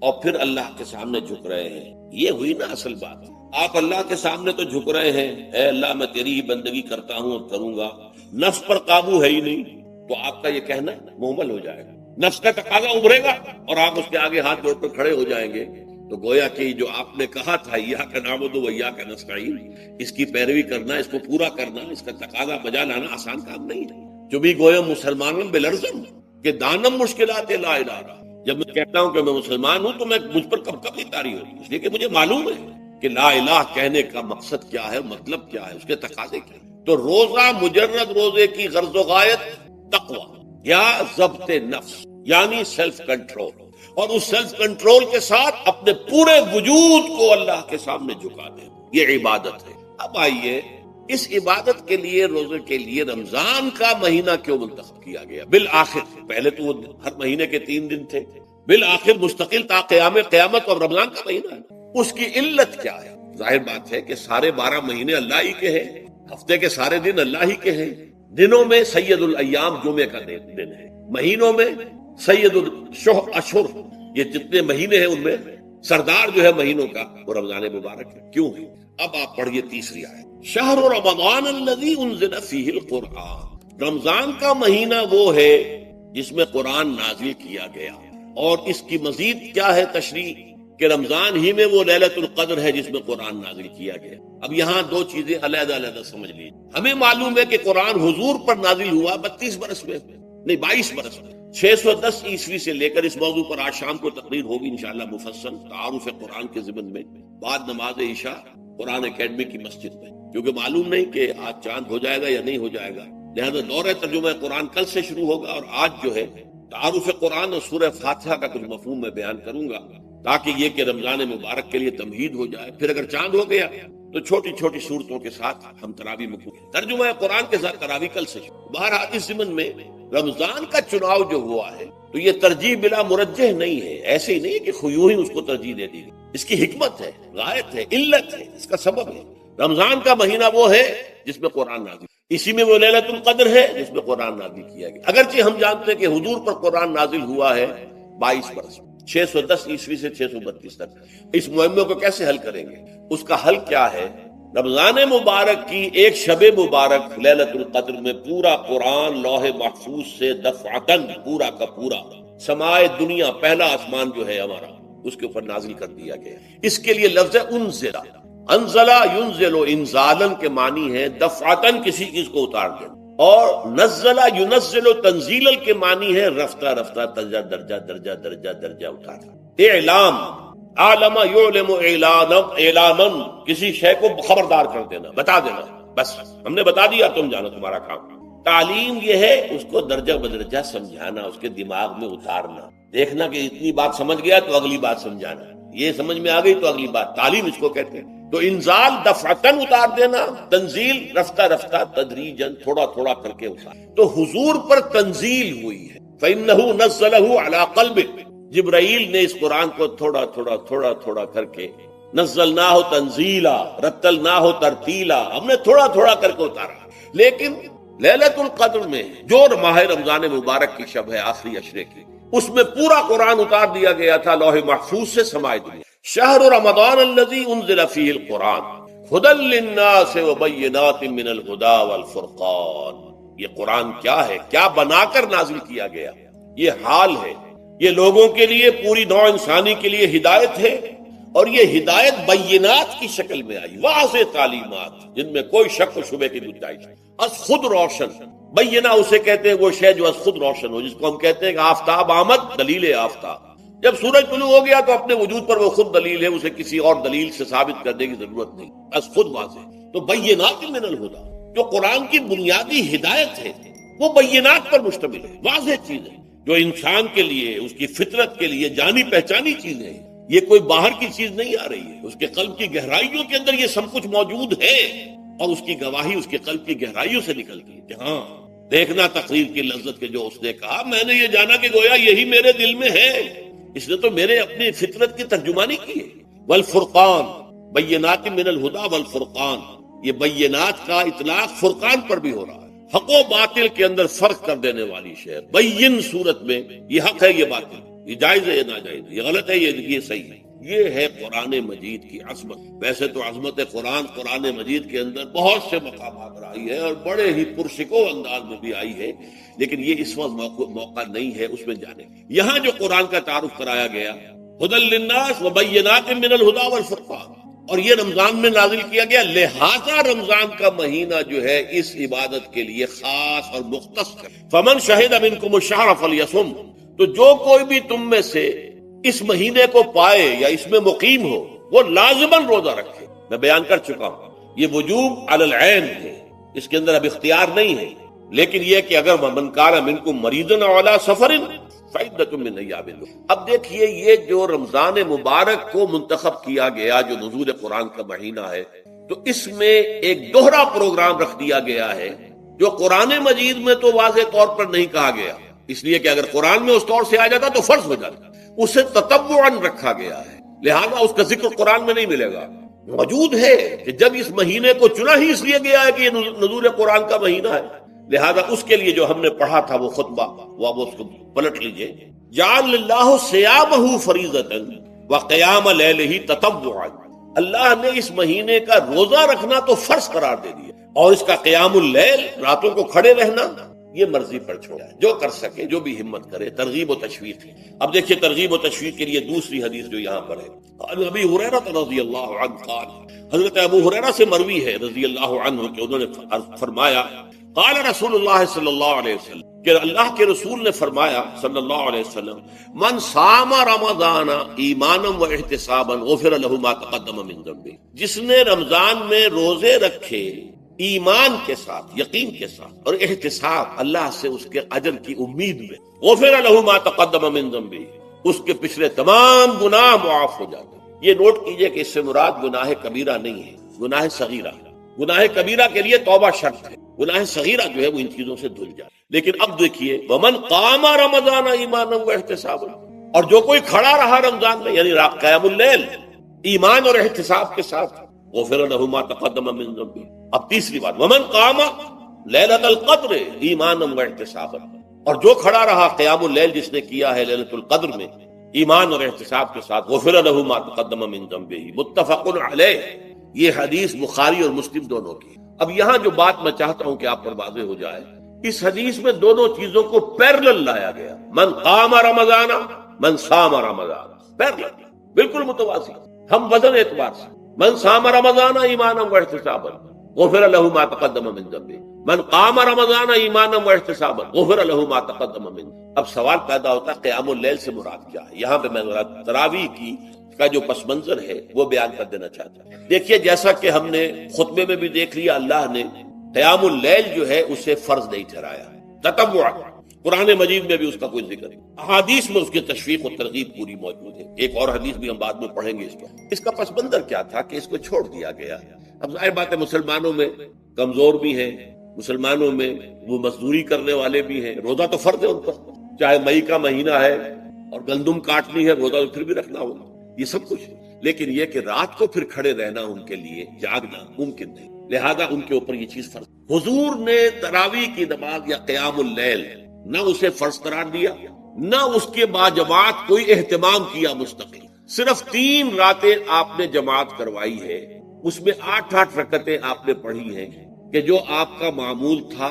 Speaker 2: اور پھر اللہ کے سامنے جھک رہے ہیں، یہ ہوئی نا اصل بات۔ آپ اللہ کے سامنے تو جھک رہے ہیں، اے اللہ میں تیری ہی بندگی کرتا ہوں اور کروں گا، نفس پر قابو ہے ہی نہیں، تو آپ کا یہ کہنا مہمل ہو جائے گا، نفس کا تقاضا ابھرے گا اور آپ اس کے آگے ہاتھ جوڑ کر کھڑے ہو جائیں گے۔ تو گویا کہ جو آپ نے کہا تھا ایاک نعبد و ایاک نستعین، اس کی پیروی کرنا، اس کو پورا کرنا، اس کا تقاضا بجا لانا آسان کام نہیں ہے۔ جو بھی گویا مسلمانوں بلرزم کہ دانم مشکلات لا الہ، جب میں کہتا ہوں کہ میں مسلمان ہوں تو میں مجھ پر کب کب اتاری ہوئی، اس لیے کہ مجھے معلوم ہے کہ لا الہ کہنے کا مقصد کیا ہے، مطلب کیا ہے، اس کے تقاضے کیا ہے۔ تو روزہ مجرد روزے کی غرض و غایت تقویٰ یا ضبط نفس، یعنی سیلف کنٹرول، اور اس سیلف کنٹرول کے ساتھ اپنے پورے وجود کو اللہ کے سامنے جھکا دے، یہ عبادت ہے۔ اب آئیے اس عبادت کے لیے، روزے کے لیے رمضان کا مہینہ کیوں منتخب کیا گیا بالآخر؟ پہلے تو وہ ہر مہینے کے 3 دن تھے، بالآخر مستقل تا قیام قیامت اور رمضان کا مہینہ ہے۔ اس کی علت کیا ہے؟ ظاہر بات ہے کہ سارے 12 مہینے اللہ ہی کے ہیں، ہفتے کے سارے دن اللہ ہی کے ہیں، دنوں میں سید الایام جمعے کا دن ہے، مہینوں میں سید الاشہر، یہ جتنے مہینے ہیں ان میں سردار جو ہے مہینوں کا وہ رمضان مبارک ہے۔ کیوں ہے؟ اب آپ پڑھیے تیسری آیت، شہر رمضان الذی انزل فیہ القرآن، رمضان کا مہینہ وہ ہے جس میں قرآن نازل کیا گیا، اور اس کی مزید کیا ہے تشریح کہ رمضان ہی میں وہ لیلۃ القدر ہے جس میں قرآن نازل کیا گیا۔ اب یہاں 2 چیزیں علیحدہ علیحدہ سمجھ لیجیے۔ ہمیں معلوم ہے کہ قرآن حضور پر نازل ہوا 32 برس میں، نہیں 22 برس میں، 610 عیسوی سے لے کر اس موضوع پر آج شام کو تقریر ہوگی انشاءاللہ مفصل تعارف قرآن کے ضمن میں، بعد نماز عشاء قرآن اکیڈمی کی مسجد میں، کیونکہ معلوم نہیں کہ آج چاند ہو جائے گا یا نہیں ہو جائے گا، لہذا دورہ ترجمہ قرآن کل سے شروع ہوگا، اور آج جو ہے تعارف قرآن اور سورہ فاتحہ کا کچھ مفہوم میں بیان کروں گا، تاکہ یہ کہ رمضان مبارک کے لیے تمہید ہو جائے۔ پھر اگر چاند ہو گیا تو چھوٹی چھوٹی صورتوں کے ساتھ ہم تراویح میں ترجمہ قرآن کے ساتھ تراویح کل سے۔ بہرحال اس ضمن میں رمضان کا چناؤ جو ہوا ہے تو یہ ترجیح بلا مرجح نہیں ہے، ایسے ہی نہیں ہے کہ خیوں ہی اس کو ترجیح دے دی، اس کی حکمت ہے، غایت ہے، علت ہے، اس کا سبب ہے۔ رمضان کا مہینہ وہ ہے جس میں قرآن نازل، اسی میں وہ لیلۃ القدر ہے جس میں قرآن نازل کیا گیا. اگرچہ ہم جانتے ہیں کہ حضور پر قرآن نازل ہوا ہے 22 برس 610 عیسوی سے 632 تک. اس معمے کو کیسے حل کریں گے؟ اس کا حل کیا ہے؟ رمضان مبارک کی ایک شب مبارک لیلۃ القدر میں پورا قرآن لوح محفوظ سے دفعتاً پورا کا پورا سمائے دنیا پہلا آسمان جو ہے ہمارا اس کے اوپر نازل کر دیا گیا. اس کے لیے لفظ انزلہ، انزلہ ینزل انزالن کے معنی ہے دفعتاً کسی چیز کو اتار دینا، اور نزلہ ینزل تنزیلا کے معنی ہے رفتہ رفتہ درجہ درجہ درجہ درجہ درجہ اتارنا. اعلام، عالم یعلم اعلانا، کسی شے کو خبردار کر دینا، بتا دینا، بس ہم نے بتا دیا تم جانو تمہارا کام. تعلیم یہ ہے اس کو درجہ بدرجہ سمجھانا، اس کے دماغ میں اتارنا، دیکھنا کہ اتنی بات سمجھ گیا تو اگلی بات سمجھانا، یہ سمجھ میں آ گئی تو اگلی بات. تعلیم اس کو کہتے ہیں. تو انزال دفعتاً اتار دینا، تنزیل رفتہ رفتہ تدریجاً تھوڑا تھوڑا کر کے اتار. تو حضور پر تنزیل ہوئی ہے. فإنه نزله على قلبك، جبرائیل نے اس قرآن کو تھوڑا تھوڑا تھوڑا تھوڑا کر کے نزلناہ تنزیلا رتلناہ ترتیلا، ہم نے تھوڑا تھوڑا کر کے اتارا. لیکن لیلۃ القدر میں جو ماہ رمضان مبارک کی شب ہے آخری عشرے کی، اس میں پورا قرآن اتار دیا گیا تھا لوح محفوظ سے سمائے دنیا. شہر رمضان الذی انزل فیہ القرآن ھدی للناس وبینات من الہدی والفرقان. یہ قرآن کیا ہے؟ کیا بنا کر نازل کیا گیا؟ یہ حال ہے. یہ لوگوں کے لیے، پوری نوع انسانی کے لیے ہدایت ہے، اور یہ ہدایت بینات کی شکل میں آئی، واضح تعلیمات جن میں کوئی شک و شبہ کی گنجائش نہیں. از خود روشن، بینہ اسے کہتے ہیں وہ شے جو از خود روشن ہو، جس کو ہم کہتے ہیں کہ آفتاب آمد، دلیل آفتاب. جب سورج طلوع ہو گیا تو اپنے وجود پر وہ خود دلیل ہے، اسے کسی اور دلیل سے ثابت کرنے کی ضرورت نہیں، از خود واضح. تو بینات من الہدی، جو قرآن کی بنیادی ہدایت ہے وہ بینات پر مشتمل ہے، واضح چیز ہے جو انسان کے لیے، اس کی فطرت کے لیے جانی پہچانی چیز ہے. یہ کوئی باہر کی چیز نہیں آ رہی ہے، اس کے قلب کی گہرائیوں کے اندر یہ سب کچھ موجود ہے، اور اس کی گواہی اس کے قلب کی گہرائیوں سے نکلتی ہے کہ ہاں دیکھنا تقریر کی لذت کے جو اس نے کہا، میں نے یہ جانا کہ گویا یہی میرے دل میں ہے، اس نے تو میرے اپنی فطرت کی ترجمانی کی ہے. والفرقان، بینات من الہدی والفرقان، یہ بینات کا اطلاق فرقان پر بھی ہو رہا ہے. حق و باطل کے اندر فرق کر دینے والی شے. بین صورت میں یہ حق ہے، یہ باطل، یہ جائز ہے، یہ ناجائز ہے، یہ غلط ہے، یہ صحیح ہے. یہ ہے قرآن مجید کی عظمت. ویسے تو عظمت قرآن مجید کے اندر بہت سے مقامات پر آئی ہے اور بڑے ہی پرشکو انداز میں بھی آئی ہے، لیکن یہ اس وقت موقع نہیں ہے اس میں جانے. یہاں جو قرآن کا تعارف کرایا گیا، ھدی للناس وبینات من الہدی والفرقان، اور یہ رمضان میں نازل کیا گیا، لہذا رمضان کا مہینہ جو ہے اس عبادت کے لیے خاص اور مختص ہے. فمن شہد منکم الشہر فلیصم، تو جو کوئی بھی تم میں سے اس مہینے کو پائے یا اس میں مقیم ہو وہ لازماً روزہ رکھے. میں بیان کر چکا ہوں یہ وجوب علی العین ہے، اس کے اندر اب اختیار نہیں ہے، لیکن یہ کہ اگر من کان منکم مریضا علی سفر فعدۃ من ایام اخر. اب دیکھیے یہ جو رمضان مبارک کو منتخب کیا گیا جو نزول قرآن کا مہینہ ہے، تو اس میں ایک دوہرا پروگرام رکھ دیا گیا ہے جو قرآن مجید میں تو واضح طور پر نہیں کہا گیا، اس لیے کہ اگر قرآن میں اس طور سے آ جاتا تو فرض ہو جاتا. اسے تتبعاً رکھا گیا ہے، لہذا اس کا ذکر قرآن میں نہیں ملے گا. موجود ہے کہ جب اس مہینے کو چنا ہی اس لیے گیا ہے کہ یہ نزول قرآن کا مہینہ ہے، لہذا اس کے لیے جو ہم نے پڑھا تھا وہ خطبہ، وہ اس کو پلٹ لیجئے. جعل اللہ صیامہ فریضۃ وقیام لیلہ تطوعا، اللہ نے اس مہینے کا روزہ رکھنا تو فرض قرار دے دیا، اور اس کا قیام اللیل، راتوں کو کھڑے رہنا، یہ مرضی پر چھوڑا ہے. جو کر سکے، جو بھی ہمت کرے. ترغیب و تشویق. اب دیکھیے ترغیب و تشویق کے لیے دوسری حدیث جو یہاں پر ہے، ابی ہریرہ رضی اللہ عنہ قال، حضرت ابو ہریرہ سے مروی ہے رضی اللہ عنہ کہ انہوں نے فرمایا، قال رسول اللہ صلی اللہ علیہ وسلم، کہ اللہ کے رسول نے فرمایا صلی اللہ علیہ وسلم، من صام رمضان ایمانا و احتسابا غفر له ما تقدم من ذنبه، جس نے رمضان میں روزے رکھے ایمان کے ساتھ، یقین کے ساتھ، اور احتساب، اللہ سے اس کے اجر کی امید میں، غفر له ما تقدم من ذنبه، اس کے پچھلے تمام گناہ معاف ہو جاتے ہیں. یہ نوٹ کیجئے کہ اس سے مراد گناہ کبیرہ نہیں ہے، گناہ صغیرہ. گناہ کبیرہ کے لیے توبہ شرط ہے، گناہ صغیرہ جو ہے وہ ان چیزوں سے دھل جائے. لیکن اب دیکھیے، ومن قام رمضان ایمانا واحتسابا، اور جو کوئی کھڑا رہا رمضان میں، یعنی قیام اللیل، ایمان اور احتساب کے ساتھ، غفر له ما تقدم من ذنبه. اب تیسری بات، ومن قام لیلۃ القدر ایمانا واحتسابا، اور جو کھڑا رہا قیام اللیل جس نے کیا ہے لیلۃ القدر میں ایمان اور احتساب کے ساتھ، غفر له ما تقدم من ذنبہ، متفق علیہ۔ یہ حدیث بخاری اور مسلم دونوں کی۔ اب یہاں جو بات میں چاہتا ہوں کہ آپ پر واضح ہو جائے، اس حدیث میں دونوں چیزوں کو پیرلل لایا گیا، من قام رمضان من صام رمضان، پیرلل، بالکل متوازی، ہم وزن اعتبار سے، من صام رمضان ایمانا واحتسابا غفر له ما تقدم من ذنبه، من قام رمضان ایمانا واحتسابا غفر له ما تقدم من۔ اب سوال پیدا ہوتا ہے قیام اللیل سے مراد کیا ہے؟ یہاں پہ میں ذرا تراویح کی کا جو پس منظر ہے وہ بیان کر دینا چاہتا ہوں۔ دیکھیے جیسا کہ ہم نے خطبے میں بھی دیکھ لیا، اللہ نے قیام اللیل جو ہے اسے فرض نہیں ٹھہرایا، تطوع، قرآن مجید میں بھی اس کا کوئی ذکر نہیں، احادیث میں اس کی تشویق و ترغیب پوری موجود ہے۔ ایک اور حدیث بھی ہم بعد میں پڑھیں گے اس کا پس منظر کیا تھا کہ اس کو چھوڑ دیا گیا۔ اب ظاہر بات ہے مسلمانوں میں کمزور بھی ہیں، مسلمانوں میں وہ مزدوری کرنے والے بھی ہیں، روزہ تو فرض ہے ان پر، چاہے مئی کا مہینہ ہے اور گندم کاٹنی ہے، روزہ تو پھر بھی رکھنا ہوگا، یہ سب کچھ ہے، لیکن یہ کہ رات کو پھر کھڑے رہنا ان کے لیے، جاگنا ممکن نہیں، لہذا ان کے اوپر یہ چیز فرض۔ حضور نے تراویح کی نماز یا قیام اللیل نہ اسے فرض قرار دیا، نہ اس کے بعد جماعت کوئی اہتمام کیا مستقل، صرف 3 راتیں آپ نے جماعت کروائی ہے، اس میں 8 رکعتیں آپ نے پڑھی ہیں کہ جو آپ کا معمول تھا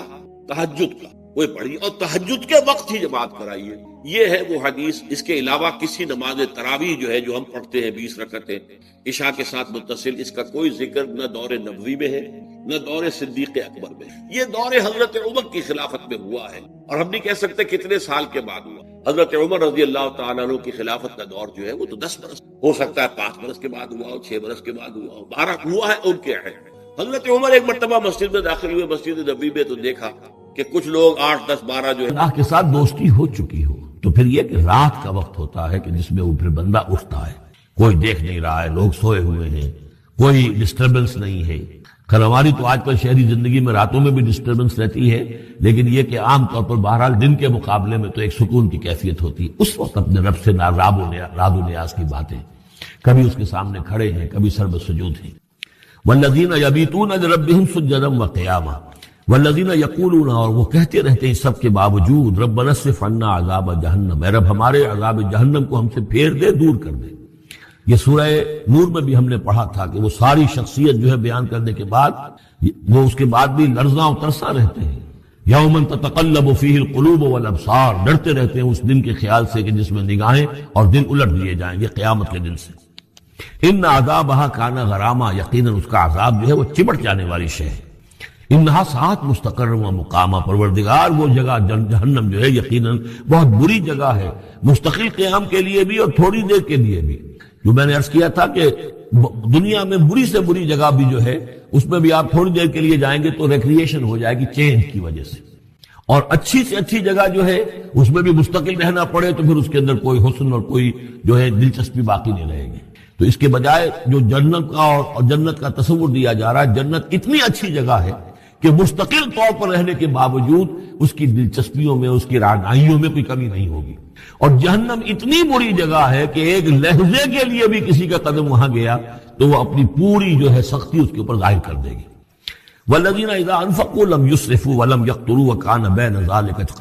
Speaker 2: تہجد کا وہ پڑھی، اور تہجد کے وقت ہی جماعت کرائی ہے۔ یہ ہے وہ حدیث، اس کے علاوہ کسی نماز تراویح جو ہے جو ہم پڑھتے ہیں 20 رکعتیں عشاء کے ساتھ متصل، اس کا کوئی ذکر نہ دور نبوی میں ہے نہ دور صدیق اکبر میں، یہ دور حضرت عمر کی خلافت میں ہوا ہے، اور ہم نہیں کہہ سکتے کتنے سال کے بعد ہوا۔ حضرت عمر رضی اللہ تعالیٰ عنہ کی خلافت کا دور جو ہے وہ تو 10 برس، ہو سکتا ہے 5 برس کے بعد ہوا ہو، 6 برس کے بعد ہوا ہو، 12 ہوا ہے ان کے ہیں۔ حضرت عمر ایک مرتبہ مسجد میں داخل ہوئے، مسجد نبوی میں، تو دیکھا کہ کچھ لوگ 8 10 12 جو ہے
Speaker 3: اللہ کے ساتھ دوستی ہو چکی ہو، تو پھر یہ کہ رات کا وقت ہوتا ہے کہ جس میں وہ پھر بندہ اٹھتا ہے، کوئی دیکھ نہیں رہا ہے، لوگ سوئے ہوئے ہیں، کوئی ڈسٹربنس نہیں ہے۔ خیر ہماری تو آج کل شہری زندگی میں راتوں میں بھی ڈسٹربنس رہتی ہے، لیکن یہ کہ عام طور پر بہرحال دن کے مقابلے میں تو ایک سکون کی کیفیت ہوتی ہے۔ اس وقت اپنے رب سے راد و نیاز کی باتیں، کبھی اس کے سامنے کھڑے ہیں، کبھی سر بسجود ہیں۔ والذین یبیتون لربہم سجدا وقیاما، والذین یقولون، اور وہ کہتے رہتے ہیں سب کے باوجود، ربنا اصرف عنا عذاب جہنم، اے رب ہمارے عذاب جہنم کو ہم سے پھیر دے، دور کر دے۔ یہ سورہ نور میں بھی ہم نے پڑھا تھا کہ وہ ساری شخصیت جو ہے بیان کرنے کے بعد وہ اس کے بعد بھی لرزاں و ترساں رہتے ہیں۔ یوما تتقلب فیہ القلوب والابصار، ڈرتے رہتے ہیں اس دن کے خیال سے کہ جس میں نگاہیں اور دن الٹ دیے جائیں گے قیامت کے دن سے۔ ان عذابہا کان غراما، یقیناً اس کا عذاب جو ہے وہ چمٹ جانے والی شے ہے۔ انہا ساعت مستقر و مقامہ، پروردگار وہ جگہ جہنم جو ہے یقیناً بہت بری جگہ ہے، مستقل قیام کے لیے بھی اور تھوڑی دیر کے لیے بھی۔ جو میں نے عرض کیا تھا کہ دنیا میں بری سے بری جگہ بھی جو ہے اس میں بھی آپ تھوڑی دیر کے لیے جائیں گے تو ریکریشن ہو جائے گی چینج کی وجہ سے، اور اچھی سے اچھی جگہ جو ہے اس میں بھی مستقل رہنا پڑے تو پھر اس کے اندر کوئی حسن اور کوئی جو ہے دلچسپی باقی نہیں رہے گی۔ تو اس کے بجائے جو جنت کا اور جنت کا تصور دیا جا رہا ہے، جنت اتنی اچھی جگہ ہے کہ مستقل طور پر رہنے کے باوجود اس کی دلچسپیوں میں، اس کی رعنائیوں میں کوئی کمی نہیں ہوگی، اور جہنم اتنی بری جگہ ہے کہ ایک لہجے کے لیے بھی کسی کا قدم وہاں گیا تو وہ اپنی پوری جو ہے سختی اس کے اوپر ظاہر کر دے گی۔ والذین اذا انفقوا لم یسرفوا ولم یقتروا وکان بین ذلک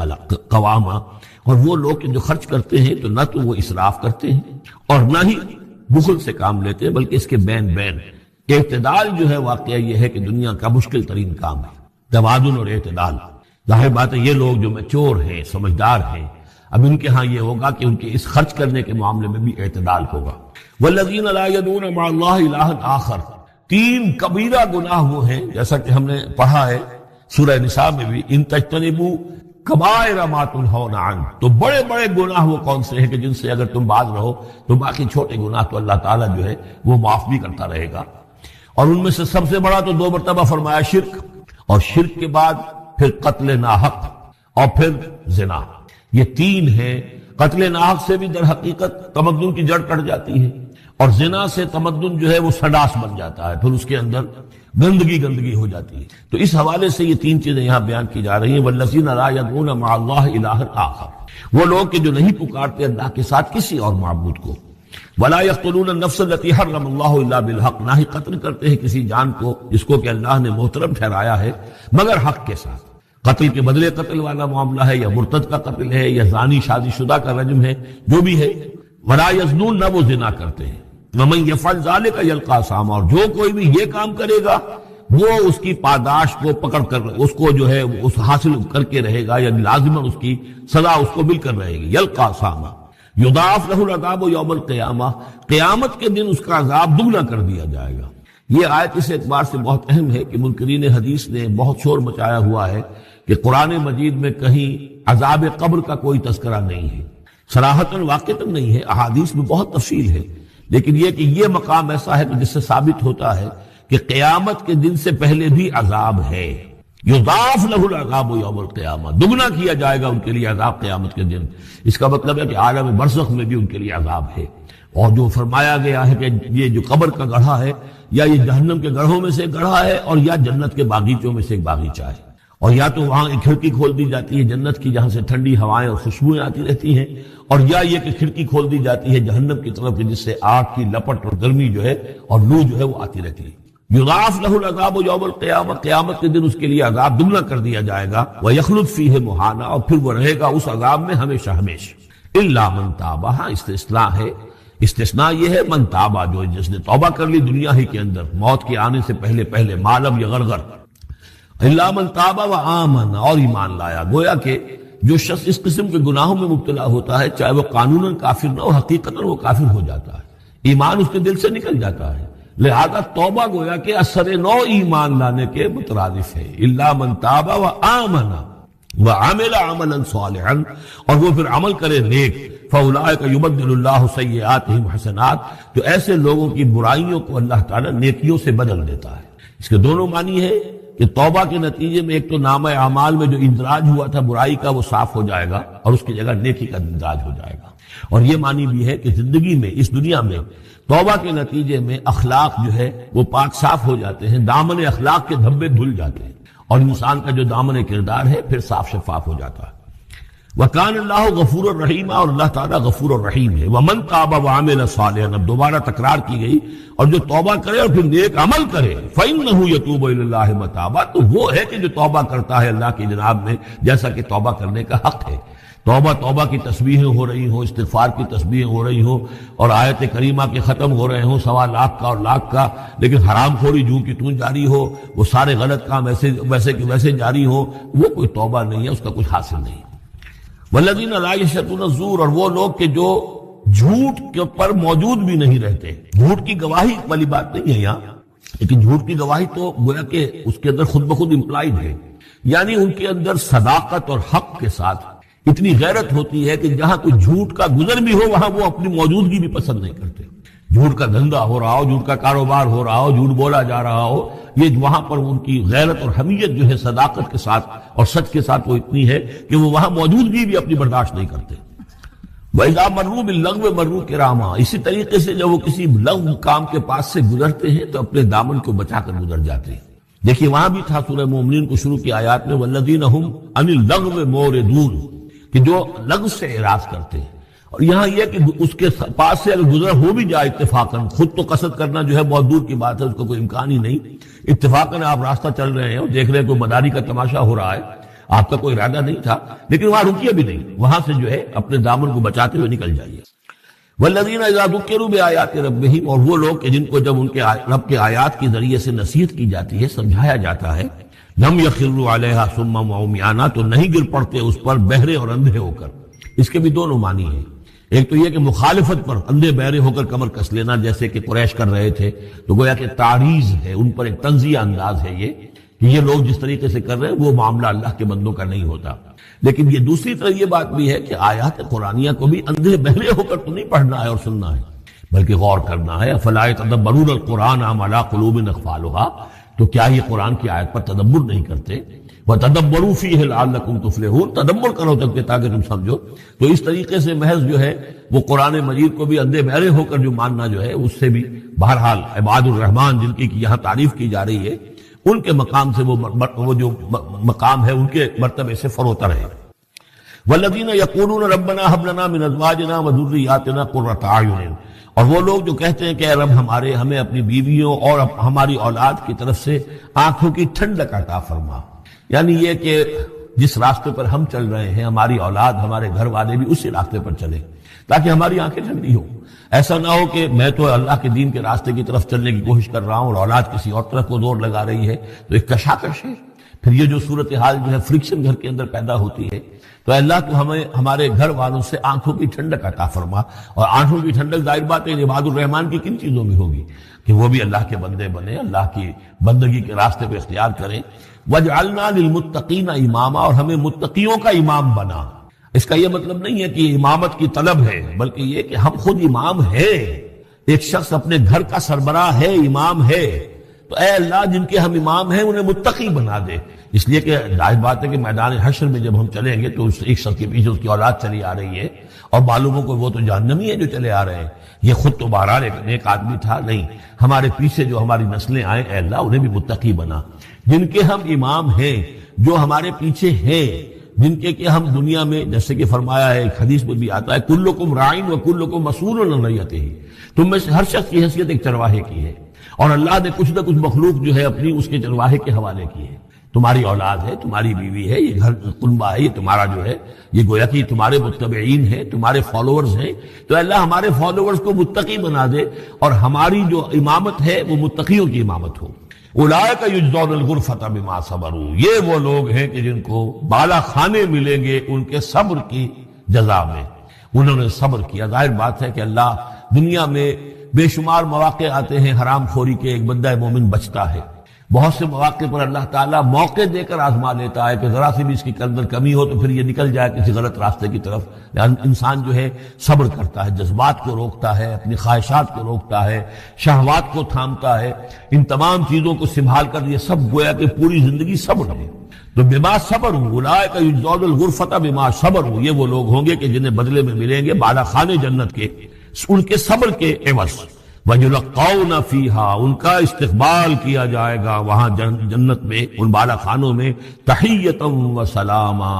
Speaker 3: قواما، اور وہ لوگ کہ جو خرچ کرتے ہیں تو نہ تو وہ اسراف کرتے ہیں اور نہ ہی بخل سے کام لیتے ہیں، بلکہ اس کے بین اعتدال جو ہے واقعہ یہ ہے کہ دنیا کا مشکل ترین کام ہے، توازن اور اعتدال۔ ظاہر بات ہے یہ لوگ جو میچور ہیں، سمجھدار ہیں، اب ان کے ہاں یہ ہوگا کہ ان کے اس خرچ کرنے کے معاملے میں بھی اعتدال ہوگا۔ والذین لا یدعون مع اللہ الہا آخر، 3 کبیرہ گناہ وہ ہیں جیسا کہ ہم نے پڑھا ہے سورہ نساء میں بھی، ان تجتنبوا کبائر ما تنہون عنہ، تو بڑے بڑے گناہ وہ کون سے ہیں کہ جن سے اگر تم باز رہو تو باقی چھوٹے گناہ تو اللہ تعالیٰ جو ہے وہ معاف بھی کرتا رہے گا۔ اور ان میں سے سب سے بڑا تو 2 مرتبہ فرمایا شرک، اور شرک کے بعد پھر قتل ناحق اور پھر زنا، یہ 3 ہیں۔ قتل ناحق سے بھی در حقیقت تمدن کی جڑ کٹ جاتی ہے، اور زنا سے تمدن جو ہے وہ سڈاس بن جاتا ہے، پھر اس کے اندر گندگی ہو جاتی ہے۔ تو اس حوالے سے یہ 3 چیزیں یہاں بیان کی جا رہی ہیں۔ والذین لا یدعون مع اللہ الہا آخر، وہ لوگ کہ جو نہیں پکارتے اللہ کے ساتھ کسی اور معبود کو۔ ولا یقتلون النفس التي حرم اللہ الا بالحق، نہ ہی قتل کرتے ہیں کسی جان کو جس کو کہ اللہ نے محترم ٹھہرایا ہے مگر حق کے ساتھ۔ قتل کے بدلے قتل والا معاملہ ہے، یا مرتد کا قتل ہے، یا زانی شادی شدہ کا رجم ہے، جو بھی ہے۔ ولا یزنون، نہ وہ زنا کرتے ہیں۔ ومن یفعل ذلک یلقى اثاما، اور جو کوئی بھی یہ کام کرے گا وہ اس کی پاداش کو پکڑ کر اس کو جو ہے اس حاصل کر کے رہے گا، یعنی لازماً اس کی سزا اس کو مل کر رہے گی۔ یلقى اثاما یضاعف له العذاب یوم القیامہ، قیامت کے دن اس کا عذاب دگنا کر دیا جائے گا۔ یہ آیت اس اعتبار سے بہت اہم ہے کہ منکرین حدیث نے بہت شور مچایا ہوا ہے کہ قرآن مجید میں کہیں عذاب قبر کا کوئی تذکرہ نہیں ہے، صراحتاً واقعتاً نہیں ہے، احادیث میں بہت تفصیل ہے، لیکن یہ کہ یہ مقام ایسا ہے کہ جس سے ثابت ہوتا ہے کہ قیامت کے دن سے پہلے بھی عذاب ہے۔ یضاعف له العذاب یوم القیامہ، دگنا کیا جائے گا ان کے لیے عذاب قیامت کے دن۔ اس کا مطلب ہے کہ عالم برزخ میں بھی ان کے لیے عذاب ہے۔ اور جو فرمایا گیا ہے کہ یہ جو قبر کا گڑھا ہے یا یہ جہنم کے گڑھوں میں سے گڑھا ہے، اور یا جنت کے باغیچوں میں سے ایک باغیچہ ہے، اور یا تو وہاں ایک کھڑکی کھول دی جاتی ہے جنت کی جہاں سے ٹھنڈی ہوائیں اور خوشبوئیں آتی رہتی ہیں، اور یا یہ کہ کھڑکی کھول دی جاتی ہے جہنم کی طرف جس سے آگ کی لپٹ اور گرمی جو ہے اور لو جو ہے وہ آتی رہتی ہے۔ یضاعف له العذاب یوم القیامہ، قیامت کے دن اس کے لیے عذاب دگنا کر دیا جائے گا۔ ویخلد فیہ مہانا، اور پھر وہ رہے گا اس عذاب میں ہمیشہ ہمیشہ۔ الا من تاب، ہاں استثناء ہے، استثناء یہ ہے من تابہ، جو جس نے توبہ کر لی دنیا ہی کے اندر موت کے آنے سے پہلے معلم یا غرغر۔ الا من تابہ و آمن، اور ایمان لایا۔ گویا کہ جو شخص اس قسم کے گناہوں میں مبتلا ہوتا ہے چاہے وہ قانوناً کافر نہ ہو، حقیقتاً وہ کافر ہو جاتا ہے، ایمان اس کے دل سے نکل جاتا ہے۔ لہذا توبہ گویا کہ اثر نو ایمان لانے کے مترادف ہے۔ الا من تاب و آمن وعمل عملا صالحا، اور وہ پھر عمل کرے نیک، فاولئک یبدل اللہ سیئاتہم حسنات، تو ایسے لوگوں کی برائیوں کو اللہ تعالیٰ نیکیوں سے بدل دیتا ہے۔ اس کے دونوں معنی ہے کہ توبہ کے نتیجے میں ایک تو نامہ اعمال میں جو اندراج ہوا تھا برائی کا وہ صاف ہو جائے گا، اور اس کی جگہ نیکی کا اندراج ہو جائے گا۔ اور یہ معنی بھی ہے کہ زندگی میں اس دنیا میں توبہ کے نتیجے میں اخلاق جو ہے وہ پاک صاف ہو جاتے ہیں، دامن اخلاق کے دھبے دھل جاتے ہیں، اور انسان کا جو دامن کردار ہے پھر صاف شفاف ہو جاتا ہے۔ وَكَانَ اللَّهُ غَفُورًا رَحِيمًا، اور اللہ تعالیٰ غفور الرحیم ہے۔ وَمَن تَابَ وَعَمِلَ صَالِحًا، اب دوبارہ تکرار کی گئی، اور جو توبہ کرے اور پھر نیک عمل کرے، فَإِنَّهُ يَتُوبُ إِلَى اللَّهِ مَتَابًا، تو وہ ہے کہ جو توبہ کرتا ہے اللہ کی جناب میں جیسا کہ توبہ کرنے کا حق ہے۔ توبہ کی تسبیحیں ہو رہی ہوں، استغفار کی تسبیحیں ہو رہی ہوں، اور آیت کریمہ کے ختم ہو رہے ہوں 1.25 لاکھ کا اور لاکھ کا، لیکن حرام خوری جو کی توں جاری ہو، وہ سارے غلط کام ویسے جاری ہو، وہ کوئی توبہ نہیں ہے، اس کا کچھ حاصل نہیں۔ والذین لا یشهدون الزور، اور وہ لوگ کہ جو جھوٹ کے پر موجود بھی نہیں رہتے۔ جھوٹ کی گواہی والی بات نہیں ہے یہاں، لیکن جھوٹ کی گواہی تو گویا کہ اس کے اندر خود بخود امپلائڈ ہے، یعنی ان کے اندر صداقت اور حق کے ساتھ اتنی غیرت ہوتی ہے کہ جہاں کوئی جھوٹ کا گزر بھی ہو وہاں وہ اپنی موجودگی بھی پسند نہیں کرتے۔ جھوٹ کا دھندا ہو رہا ہو، جھوٹ کا کاروبار ہو رہا ہو، جھوٹ بولا جا رہا ہو، یہ وہاں پر ان کی غیرت اور حمیت جو ہے صداقت کے ساتھ اور سچ کے ساتھ وہ اتنی ہے کہ وہ وہاں موجودگی بھی اپنی برداشت نہیں کرتے۔ وَإِذَا مَرُّوا بِاللَّغْوِ مَرُّوا كِرَامًا، اسی طریقے سے جب وہ کسی لغو کام کے پاس سے گزرتے ہیں تو اپنے دامن کو بچا کر گزر جاتے ہیں۔ دیکھیے وہاں بھی تھا سورہ مومنین کو شروع کی آیات میں وَالَّذِينَ هُمْ عَنِ اللَّغْوِ مُعْرِضُونَ، کہ جو لغو سے اعراض کرتے ہیں۔ اور یہاں یہ کہ اس کے پاس سے اگر گزر ہو بھی جائے اتفاقاً، خود تو قصد کرنا جو ہے بہت دور کی بات ہے، اس کا کوئی امکان ہی نہیں، اتفاقاً آپ راستہ چل رہے ہیں اور دیکھ رہے ہیں کوئی مداری کا تماشا ہو رہا ہے، آپ کا کوئی ارادہ نہیں تھا، لیکن وہاں رکیے بھی نہیں، وہاں سے جو ہے اپنے دامن کو بچاتے ہوئے نکل جائیے۔ والذین اذا ذکروا بآیات ربہم، اور وہ لوگ کہ جن کو جب ان کے رب کے آیات کے ذریعے سے نصیحت کی جاتی ہے، سمجھایا جاتا ہے، لم یخروا علیہا صما وعمیانا، تو نہیں گر پڑتے اس پر بہرے اور اندھے ہو کر۔ اس کے بھی دونوں معنی ہیں، ایک تو یہ کہ مخالفت پر اندھے بہرے ہو کر کمر کس لینا جیسے کہ قریش کر رہے تھے، تو گویا کہ تعریض ہے، ان پر ایک تنزیہ انداز ہے یہ کہ یہ لوگ جس طریقے سے کر رہے ہیں وہ معاملہ اللہ کے بندوں کا نہیں ہوتا۔ لیکن یہ دوسری طرف یہ بات بھی ہے کہ آیات قرآنیہ کو بھی اندھے بہرے ہو کر تو نہیں پڑھنا ہے اور سننا ہے، بلکہ غور کرنا ہے۔ افلا یتدبرون القرآن ام علی قلوب اقفالها، تو کیا یہ قرآن کی آیت پر تدبر نہیں کرتے؟ وَتَدَبَّرُوا فِيهِ لَعَلَّكُمْ تُفْلِحُونَ، تدبر کرو تاکہ تم سمجھو۔ تو اس طریقے سے محض جو ہے وہ قرآن مجید کو بھی اندھے بہرے ہو کر جو ماننا جو ہے اس سے بھی بہرحال عباد الرحمن جن کی یہاں تعریف کی جا رہی ہے ان کے مقام سے وہ جو مقام ہے ان کے مرتبے سے فروتر ہے۔ والذین یقولون ربنا ھب لنا من ازواجنا وذریاتنا قرۃ اعین، اور وہ لوگ جو کہتے ہیں کہ اے رب ہمیں اپنی بیویوں اور ہماری اولاد کی طرف سے آنکھوں کی ٹھنڈک عطا فرما، یعنی یہ کہ جس راستے پر ہم چل رہے ہیں ہماری اولاد ہمارے گھر والے بھی اسی راستے پر چلیں تاکہ ہماری آنکھیں ٹھنڈی ہوں۔ ایسا نہ ہو کہ میں تو اللہ کے دین کے راستے کی طرف چلنے کی کوشش کر رہا ہوں اور اولاد کسی اور طرف کو زور لگا رہی ہے، تو ایک کشاکش ہے۔ پھر یہ جو صورتحال جو ہے فرکشن گھر کے اندر پیدا ہوتی ہے، تو اللہ تو ہمیں ہمارے گھر والوں سے آنکھوں کی ٹھنڈک عطا فرما، اور آنکھوں کی ٹھنڈک ظاہر بات ہے عباد الرحمان کی کن چیزوں میں ہوگی کہ وہ بھی اللہ کے بندے بنے، اللہ کی بندگی کے راستے پہ اختیار کریں۔ وَجْعَلْنَا لِلْمُتَّقِينَ إِمَامًا، اور ہمیں متقیوں کا امام بنا۔ اس کا یہ مطلب نہیں ہے کہ امامت کی طلب ہے، بلکہ یہ کہ ہم خود امام ہیں۔ ایک شخص اپنے گھر کا سربراہ ہے، امام ہے، تو اے اللہ جن کے ہم امام ہیں انہیں متقی بنا دے، اس لیے کہ ظاہر بات ہے کہ میدان حشر میں جب ہم چلیں گے تو ایک شخص کے پیچھے اس کی اولاد چلی آ رہی ہے اور معلوموں کو وہ تو جہنمی ہے جو چلے آ رہے ہیں، یہ خود تو بہرحال ایک آدمی تھا، نہیں، ہمارے پیچھے جو ہماری نسلیں آئیں اے اللہ انہیں بھی متقی بنا، جن کے ہم امام ہیں، جو ہمارے پیچھے ہیں، جن کے کہ ہم دنیا میں جیسے کہ فرمایا ہے ایک حدیث میں بھی آتا ہے کلکم راعٍ وکلکم مسئول عن رعیتہ، تم میں سے ہر شخص کی حیثیت ایک چرواہے کی ہے، اور اللہ نے کچھ نہ کچھ مخلوق جو ہے اپنی اس کے چرواہے کے حوالے کی ہے۔ تمہاری اولاد ہے، تمہاری بیوی ہے، یہ گھر کنبہ ہے، یہ تمہارا جو ہے یہ گویا کہ تمہارے متبعین ہیں، تمہارے فالوورز ہیں، تو اللہ ہمارے فالوورز کو متقی بنا دے اور ہماری جو امامت ہے وہ متقیوں کی امامت ہو۔ اولئک یجزون الغرفۃ بما صبروا، یہ وہ لوگ ہیں کہ جن کو بالا خانے ملیں گے ان کے صبر کی جزا میں، انہوں نے صبر کیا۔ ظاہر بات ہے کہ اللہ دنیا میں بے شمار مواقع آتے ہیں حرام خوری کے، ایک بندہ مومن بچتا ہے، بہت سے مواقع پر اللہ تعالیٰ موقع دے کر آزما لیتا ہے کہ ذرا سی بھی اس کی اندر کمی ہو تو پھر یہ نکل جائے کسی غلط راستے کی طرف۔ انسان جو ہے صبر کرتا ہے، جذبات کو روکتا ہے، اپنی خواہشات کو روکتا ہے، شہوات کو تھامتا ہے، ان تمام چیزوں کو سنبھال کر یہ سب گویا کہ پوری زندگی صبر ہے۔ تو بما صبروا اولئک یجزون الغرفۃ بما صبروا، یہ وہ لوگ ہوں گے کہ جنہیں بدلے میں ملیں گے بالا خانے جنت کے ان کے صبر کے عوض۔ وَيُلَقَّوْنَ فِيهَا، ان کا استقبال کیا جائے گا وہاں جنت میں، ان بالا خانوں میں، تحیۃ و سلاما،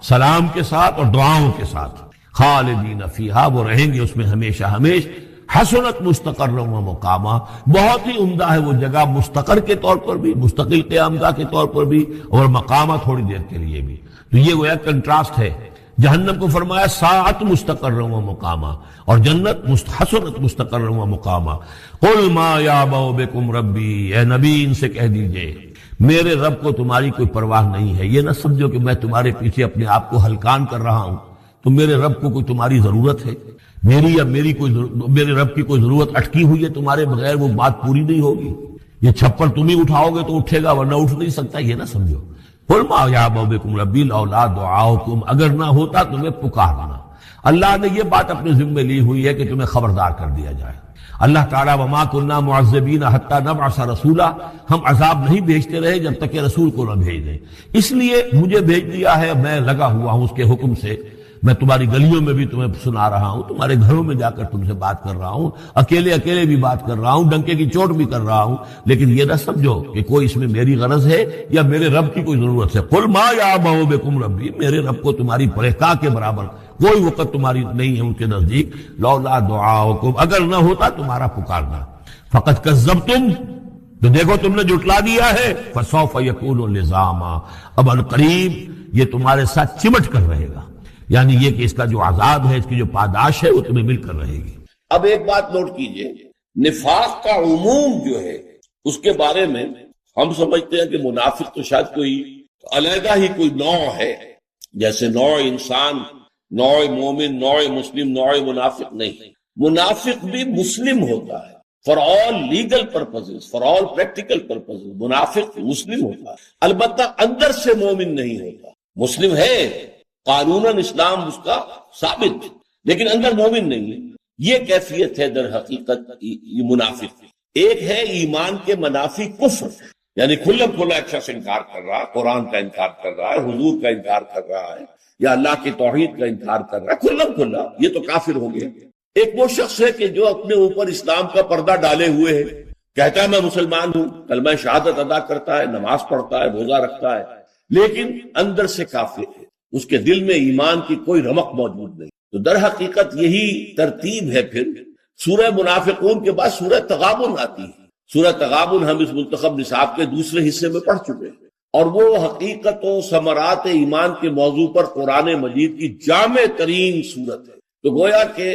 Speaker 3: سلام کے ساتھ اور دعاؤں کے ساتھ، خالدین فیہا، وہ رہیں گے اس میں ہمیشہ ہمیش، حسنت مستقرا و مقاما، بہت ہی عمدہ ہے وہ جگہ، مستقر کے طور پر بھی، مستقل قیامگاہ کے طور پر بھی، اور مقامہ تھوڑی دیر کے لیے بھی۔ تو یہ وہ ایک کنٹراسٹ ہے۔ جہنم کو فرمایا ساعت مستقر و مقامہ، اور جنت حسنت مستقر و مقامہ۔ قل ما یعبأ بکم ربی، اے نبی ان سے کہہ دیجئے میرے رب کو تمہاری کوئی پرواہ نہیں ہے، یہ نہ سمجھو کہ میں تمہارے پیچھے اپنے آپ کو ہلکان کر رہا ہوں، تو میرے رب کو کوئی تمہاری ضرورت ہے، میرے رب کی کوئی ضرورت اٹکی ہوئی ہے تمہارے بغیر، وہ بات پوری نہیں ہوگی، یہ چھپر تم ہی اٹھاؤ گے تو اٹھے گا ورنہ اٹھ نہیں سکتا، یہ نہ سمجھو۔ قل ما یعبأ بکم ربی لولا دعاؤکم، اگر نہ ہوتا تمہیں پکارنا۔ اللہ نے یہ بات اپنے ذمہ لی ہوئی ہے کہ تمہیں خبردار کر دیا جائے۔ اللہ تعالیٰ وما كنا معذبین حتی نبعث رسولا، ہم عذاب نہیں بھیجتے رہے جب تک کہ رسول کو نہ بھیج دیں، اس لیے مجھے بھیج دیا ہے، میں لگا ہوا ہوں اس کے حکم سے، میں تمہاری گلیوں میں بھی تمہیں سنا رہا ہوں، تمہارے گھروں میں جا کر تم سے بات کر رہا ہوں، اکیلے بھی بات کر رہا ہوں، ڈنکے کی چوٹ بھی کر رہا ہوں، لیکن یہ نہ سمجھو کہ کوئی اس میں میری غرض ہے یا میرے رب کی کوئی ضرورت ہے۔ قل ما یعبأ بکم ربی، میرے رب کو تمہاری پرہکا کے برابر کوئی وقت تمہاری نہیں ہے ان کے نزدیک، لولا دعاؤکم، اگر نہ ہوتا تمہارا پکارنا، فقد کذبتم، تو دیکھو تم نے جھٹلا دیا ہے، فسوف یکون لزاما، اب عنقریب یہ تمہارے ساتھ چمٹ کر رہے گا، یعنی یہ کہ اس کا جو عذاب ہے، اس کی جو پاداش ہے وہ تمہیں مل کر رہے گی۔
Speaker 2: اب ایک بات نوٹ کیجئے، نفاق کا عموم جو ہے اس کے بارے میں ہم سمجھتے ہیں کہ منافق تو شاید کوئی علیحدہ ہی کوئی نوع ہے، جیسے نوع انسان، نوع مومن، نوع مسلم، نوع منافق نہیں، منافق بھی مسلم ہوتا ہے for all legal purposes, for all practical purposes, منافق مسلم ہوتا ہے، البتہ اندر سے مومن نہیں ہوتا، مسلم ہے قانوناً اسلام اس کا ثابت، لیکن اندر مومن نہیں ہے۔ یہ کیفیت ہے در حقیقت یہ منافق۔ ایک ہے ایمان کے منافی کفر، یعنی کھلم کھلا ایک شخص انکار کر رہا ہے، قرآن کا انکار کر رہا ہے، حضور کا انکار کر رہا ہے، یا اللہ کی توحید کا انکار کر رہا ہے، کھلم کھلا، یہ تو کافر ہو گیا۔ ایک وہ شخص ہے کہ جو اپنے اوپر اسلام کا پردہ ڈالے ہوئے ہے، کہتا ہے میں مسلمان ہوں، کلمہ شہادت ادا کرتا ہے، نماز پڑھتا ہے، روزہ رکھتا ہے، لیکن اندر سے کافر ہے۔ اس کے دل میں ایمان کی کوئی رمق موجود نہیں. تو در حقیقت یہی ترتیب ہے. پھر سورہ منافقون کے بعد سورہ تغابن آتی ہے. سورہ تغابن ہم اس منتخب نصاب کے دوسرے حصے میں پڑھ چکے ہیں، اور وہ حقیقت و ثمرات ایمان کے موضوع پر قرآن مجید کی جامع ترین صورت ہے. تو گویا کہ